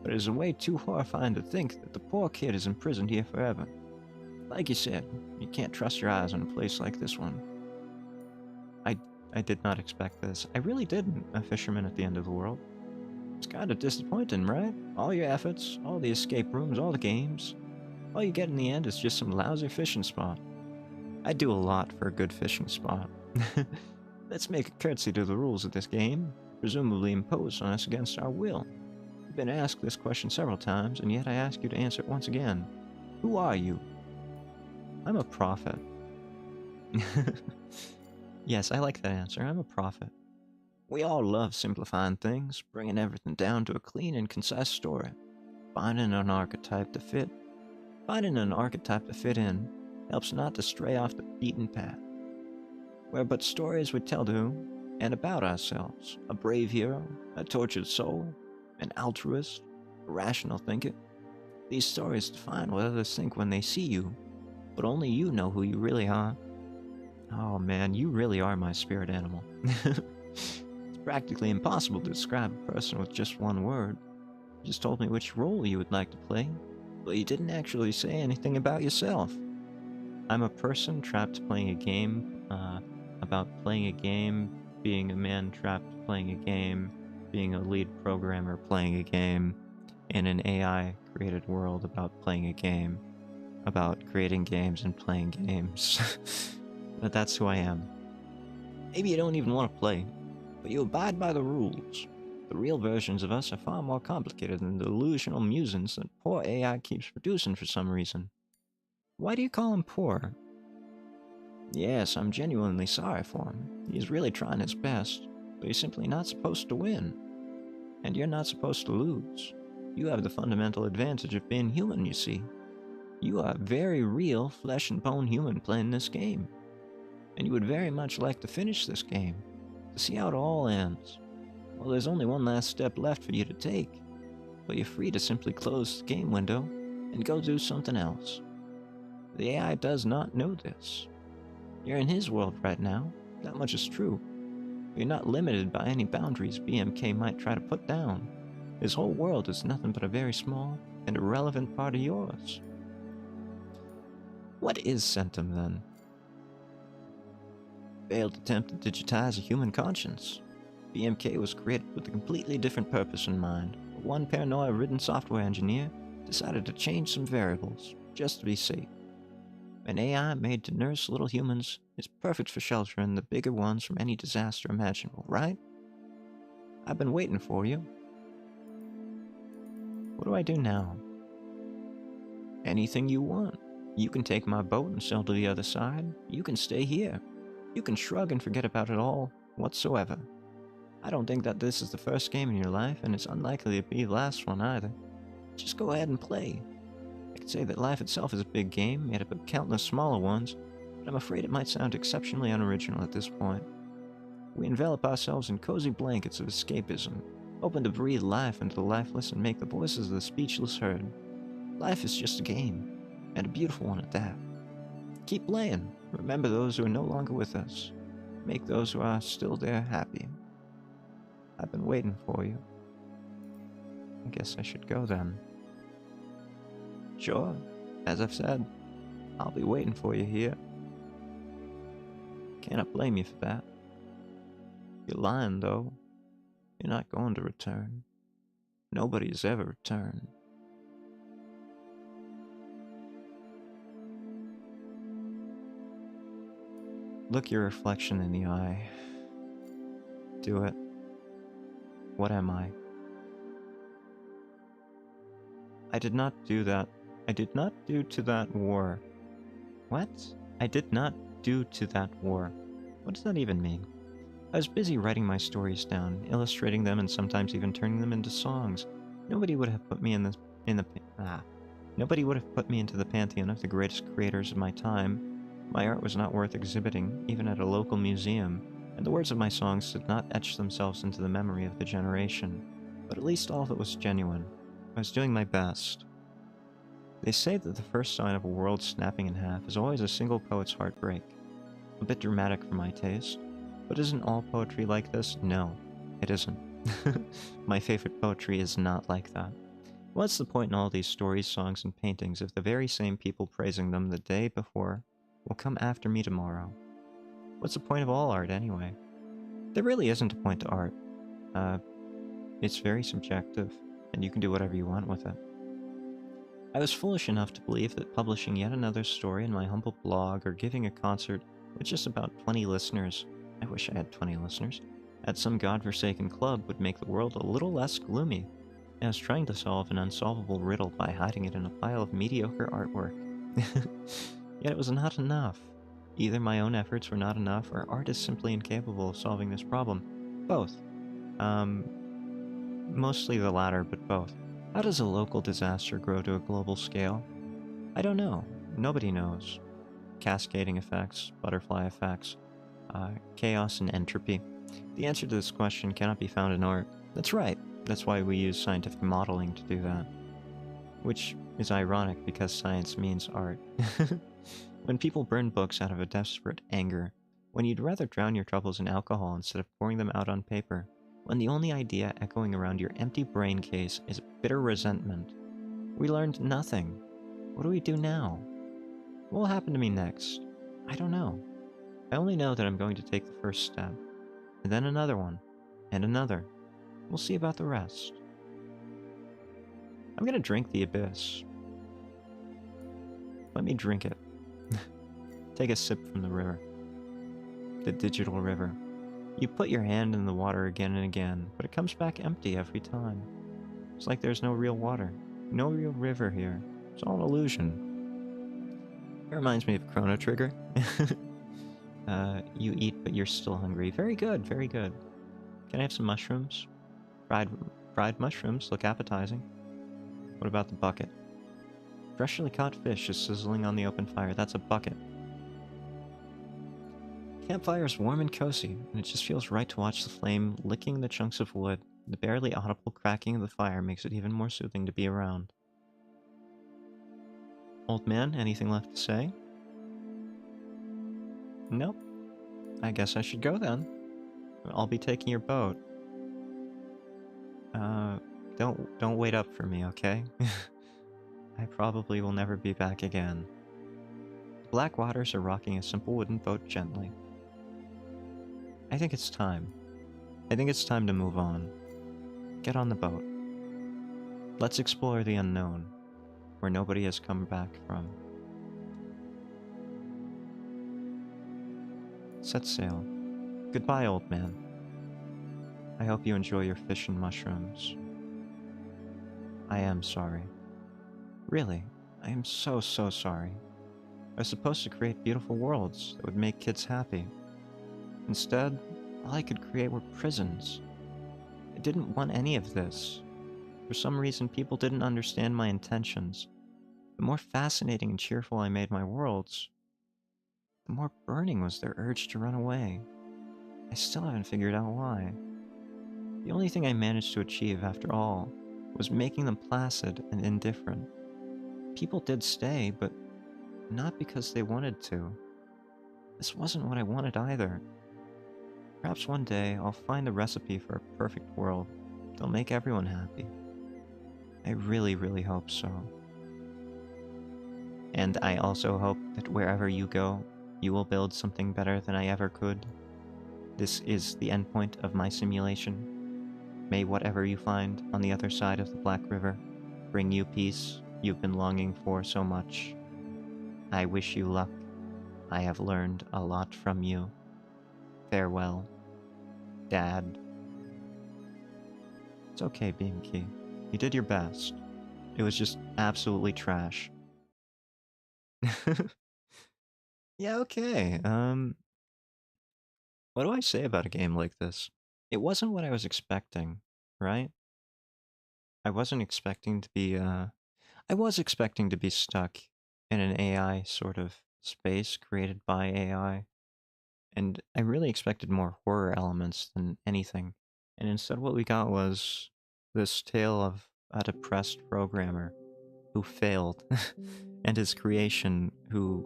but it is way too horrifying to think that the poor kid is imprisoned here forever. Like you said, you can't trust your eyes on a place like this one. I did not expect this. I really didn't. A fisherman at the end of the world. It's kind of disappointing, right? All your efforts, all the escape rooms, all the games. All you get in the end is just some lousy fishing spot. I do a lot for a good fishing spot. Let's make a curtsy to the rules of this game, presumably imposed on us against our will. You've been asked this question several times, and yet I ask you to answer it once again. Who are you? I'm a prophet. Yes, I like that answer. I'm a prophet. We all love simplifying things, bringing everything down to a clean and concise story. Finding an archetype to fit in helps not to stray off the beaten path. We're but stories we tell to and about ourselves. A brave hero, a tortured soul, an altruist, a rational thinker. These stories define what others think when they see you, but only you know who you really are. Oh man, you really are my spirit animal. It's practically impossible to describe a person with just one word. You just told me which role you would like to play, but you didn't actually say anything about yourself. I'm a person trapped playing a game, about playing a game, being a man trapped playing a game, being a lead programmer playing a game, in an AI-created world about playing a game, about creating games and playing games. But that's who I am. Maybe you don't even want to play, but you abide by the rules. The real versions of us are far more complicated than the delusional musings that poor AI keeps producing for some reason. Why do you call him poor? Yes, I'm genuinely sorry for him. He's really trying his best, but he's simply not supposed to win. And you're not supposed to lose. You have the fundamental advantage of being human, you see. You are a very real flesh and bone human playing this game. And you would very much like to finish this game, to see how it all ends. Well, there's only one last step left for you to take, but you're free to simply close the game window and go do something else. The AI does not know this. You're in his world right now, that much is true. You're not limited by any boundaries BMK might try to put down. His whole world is nothing but a very small and irrelevant part of yours. What is Centum then? Failed attempt to digitize a human conscience. BMK was created with a completely different purpose in mind. But one paranoia-ridden software engineer decided to change some variables, just to be safe. An AI made to nurse little humans is perfect for sheltering the bigger ones from any disaster imaginable, right? I've been waiting for you. What do I do now? Anything you want. You can take my boat and sail to the other side. You can stay here. You can shrug and forget about it all whatsoever. I don't think that this is the first game in your life, and it's unlikely to be the last one either. Just go ahead and play. I could say that life itself is a big game, made up of countless smaller ones, but I'm afraid it might sound exceptionally unoriginal at this point. We envelop ourselves in cozy blankets of escapism, hoping to breathe life into the lifeless and make the voices of the speechless heard. Life is just a game, and a beautiful one at that. Keep playing. Remember those who are no longer with us. Make those who are still there happy. I've been waiting for you. I guess I should go then. Sure, as I've said, I'll be waiting for you here. Cannot blame you for that. You're lying, though. You're not going to return. Nobody's ever returned. Look your reflection in the eye. Do it. What am I? I did not do that. I did not do to that war. What? I did not do to that war. What does that even mean? I was busy writing my stories down, illustrating them, and sometimes even turning them into songs. Nobody would have put me Nobody would have put me into the pantheon of the greatest creators of my time. My art was not worth exhibiting, even at a local museum, and the words of my songs did not etch themselves into the memory of the generation. But at least all of it was genuine. I was doing my best. They say that the first sign of a world snapping in half is always a single poet's heartbreak. A bit dramatic for my taste. But isn't all poetry like this? No, it isn't. My favorite poetry is not like that. What's the point in all these stories, songs, and paintings if the very same people praising them the day before will come after me tomorrow? What's the point of all art, anyway? There really isn't a point to art. It's very subjective, and you can do whatever you want with it. I was foolish enough to believe that publishing yet another story in my humble blog or giving a concert with just about 20 listeners, I wish I had 20 listeners, at some godforsaken club would make the world a little less gloomy. I was trying to solve an unsolvable riddle by hiding it in a pile of mediocre artwork. Yet it was not enough. Either my own efforts were not enough, or art is simply incapable of solving this problem. Both. Mostly the latter, but both. How does a local disaster grow to a global scale? I don't know. Nobody knows. Cascading effects, butterfly effects, chaos and entropy. The answer to this question cannot be found in art. That's right. That's why we use scientific modeling to do that. Which is ironic because science means art. When people burn books out of a desperate anger, when you'd rather drown your troubles in alcohol instead of pouring them out on paper, when the only idea echoing around your empty brain case is bitter resentment, we learned nothing. What do we do now? What will happen to me next? I don't know. I only know that I'm going to take the first step, and then another one, and another. We'll see about the rest. I'm gonna drink the abyss. Let me drink it. Take a sip from the river. The digital river. You put your hand in the water again and again, but it comes back empty every time. It's like there's no real water, no real river here. It's all an illusion. It reminds me of Chrono Trigger. You eat, but you're still hungry. Very good, very good. Can I have some mushrooms? Fried mushrooms look appetizing. What about the bucket? Freshly caught fish is sizzling on the open fire. That's a bucket. Campfire is warm and cozy, and it just feels right to watch the flame licking the chunks of wood. The barely audible cracking of the fire makes it even more soothing to be around. Old man, anything left to say? Nope. I guess I should go then. I'll be taking your boat. Don't wait up for me, okay? I probably will never be back again. The black waters are rocking a simple wooden boat gently. I think it's time. I think it's time to move on. Get on the boat. Let's explore the unknown, where nobody has come back from. Set sail. Goodbye, old man. I hope you enjoy your fish and mushrooms. I am sorry. Really, I am so sorry. I was supposed to create beautiful worlds that would make kids happy. Instead, all I could create were prisons. I didn't want any of this. For some reason, people didn't understand my intentions. The more fascinating and cheerful I made my worlds, the more burning was their urge to run away. I still haven't figured out why. The only thing I managed to achieve, after all, was making them placid and indifferent. People did stay, but not because they wanted to. This wasn't what I wanted either. Perhaps one day I'll find the recipe for a perfect world that'll make everyone happy. I really hope so. And I also hope that wherever you go, you will build something better than I ever could. This is the endpoint of my simulation. May whatever you find on the other side of the Black River bring you peace you've been longing for so much. I wish you luck. I have learned a lot from you. Farewell, Dad. It's okay, Beamkey. You did your best. It was just absolutely trash. Yeah, okay. What do I say about a game like this? It wasn't what I was expecting, right? I wasn't expecting to be, I was expecting to be stuck in an AI sort of space created by AI, and I really expected more horror elements than anything. And instead what we got was this tale of a depressed programmer who failed, and his creation who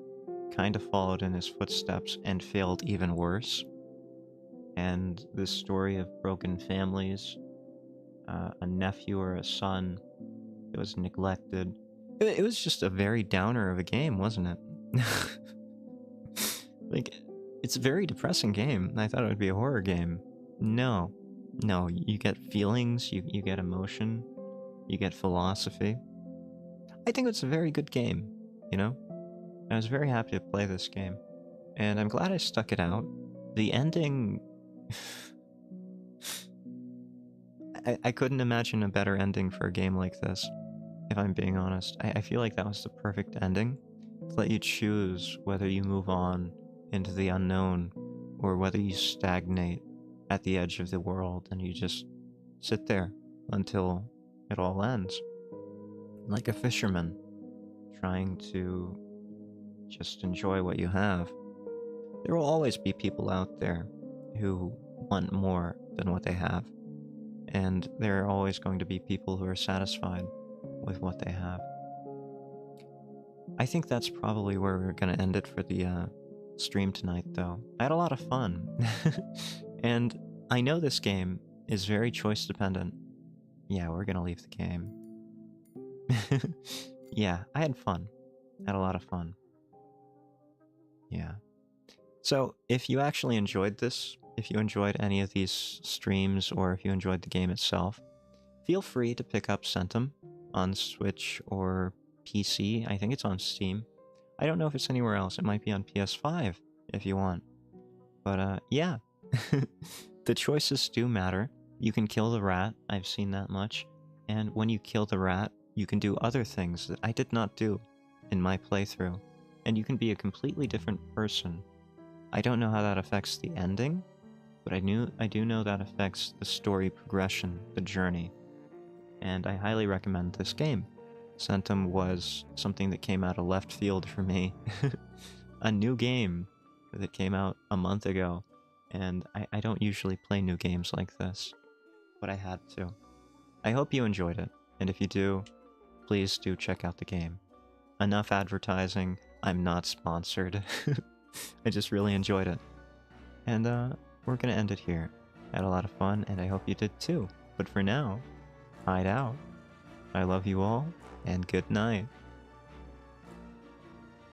kind of followed in his footsteps and failed even worse. And this story of broken families, a nephew or a son that was neglected. It was just a very downer of a game, wasn't it? Like, it's a very depressing game. I thought it would be a horror game. No. No, you get feelings, you get emotion, you get philosophy. I think it's a very good game, you know? I was very happy to play this game. And I'm glad I stuck it out. The ending... I couldn't imagine a better ending for a game like this, if I'm being honest. I feel like that was the perfect ending, to let you choose whether you move on into the unknown, or whether you stagnate at the edge of the world and you just sit there until it all ends. Like a fisherman, trying to just enjoy what you have. There will always be people out there who want more than what they have. And there are always going to be people who are satisfied with what they have. I think that's probably where we're going to end it for the stream tonight, though. I had a lot of fun. And I know this game is very choice dependent. Yeah, we're going to leave the game. Yeah, I had fun. I had a lot of fun. Yeah. So, if you actually enjoyed this, if you enjoyed any of these streams, or if you enjoyed the game itself, feel free to pick up Centum on Switch or PC. I think it's on Steam. I don't know if it's anywhere else. It might be on PS5 if you want. But yeah, the choices do matter. You can kill the rat. I've seen that much. And when you kill the rat, you can do other things that I did not do in my playthrough. And you can be a completely different person. I don't know how that affects the ending, but I do know that affects the story progression, the journey. And I highly recommend this game. Centum was something that came out of left field for me. A new game that came out a month ago, and I don't usually play new games like this, but I had to. I hope you enjoyed it, and if you do, please do check out the game. Enough advertising, I'm not sponsored. I just really enjoyed it. And we're gonna end it here. I had a lot of fun, and I hope you did too. But for now, Hyde out. I love you all, and good night.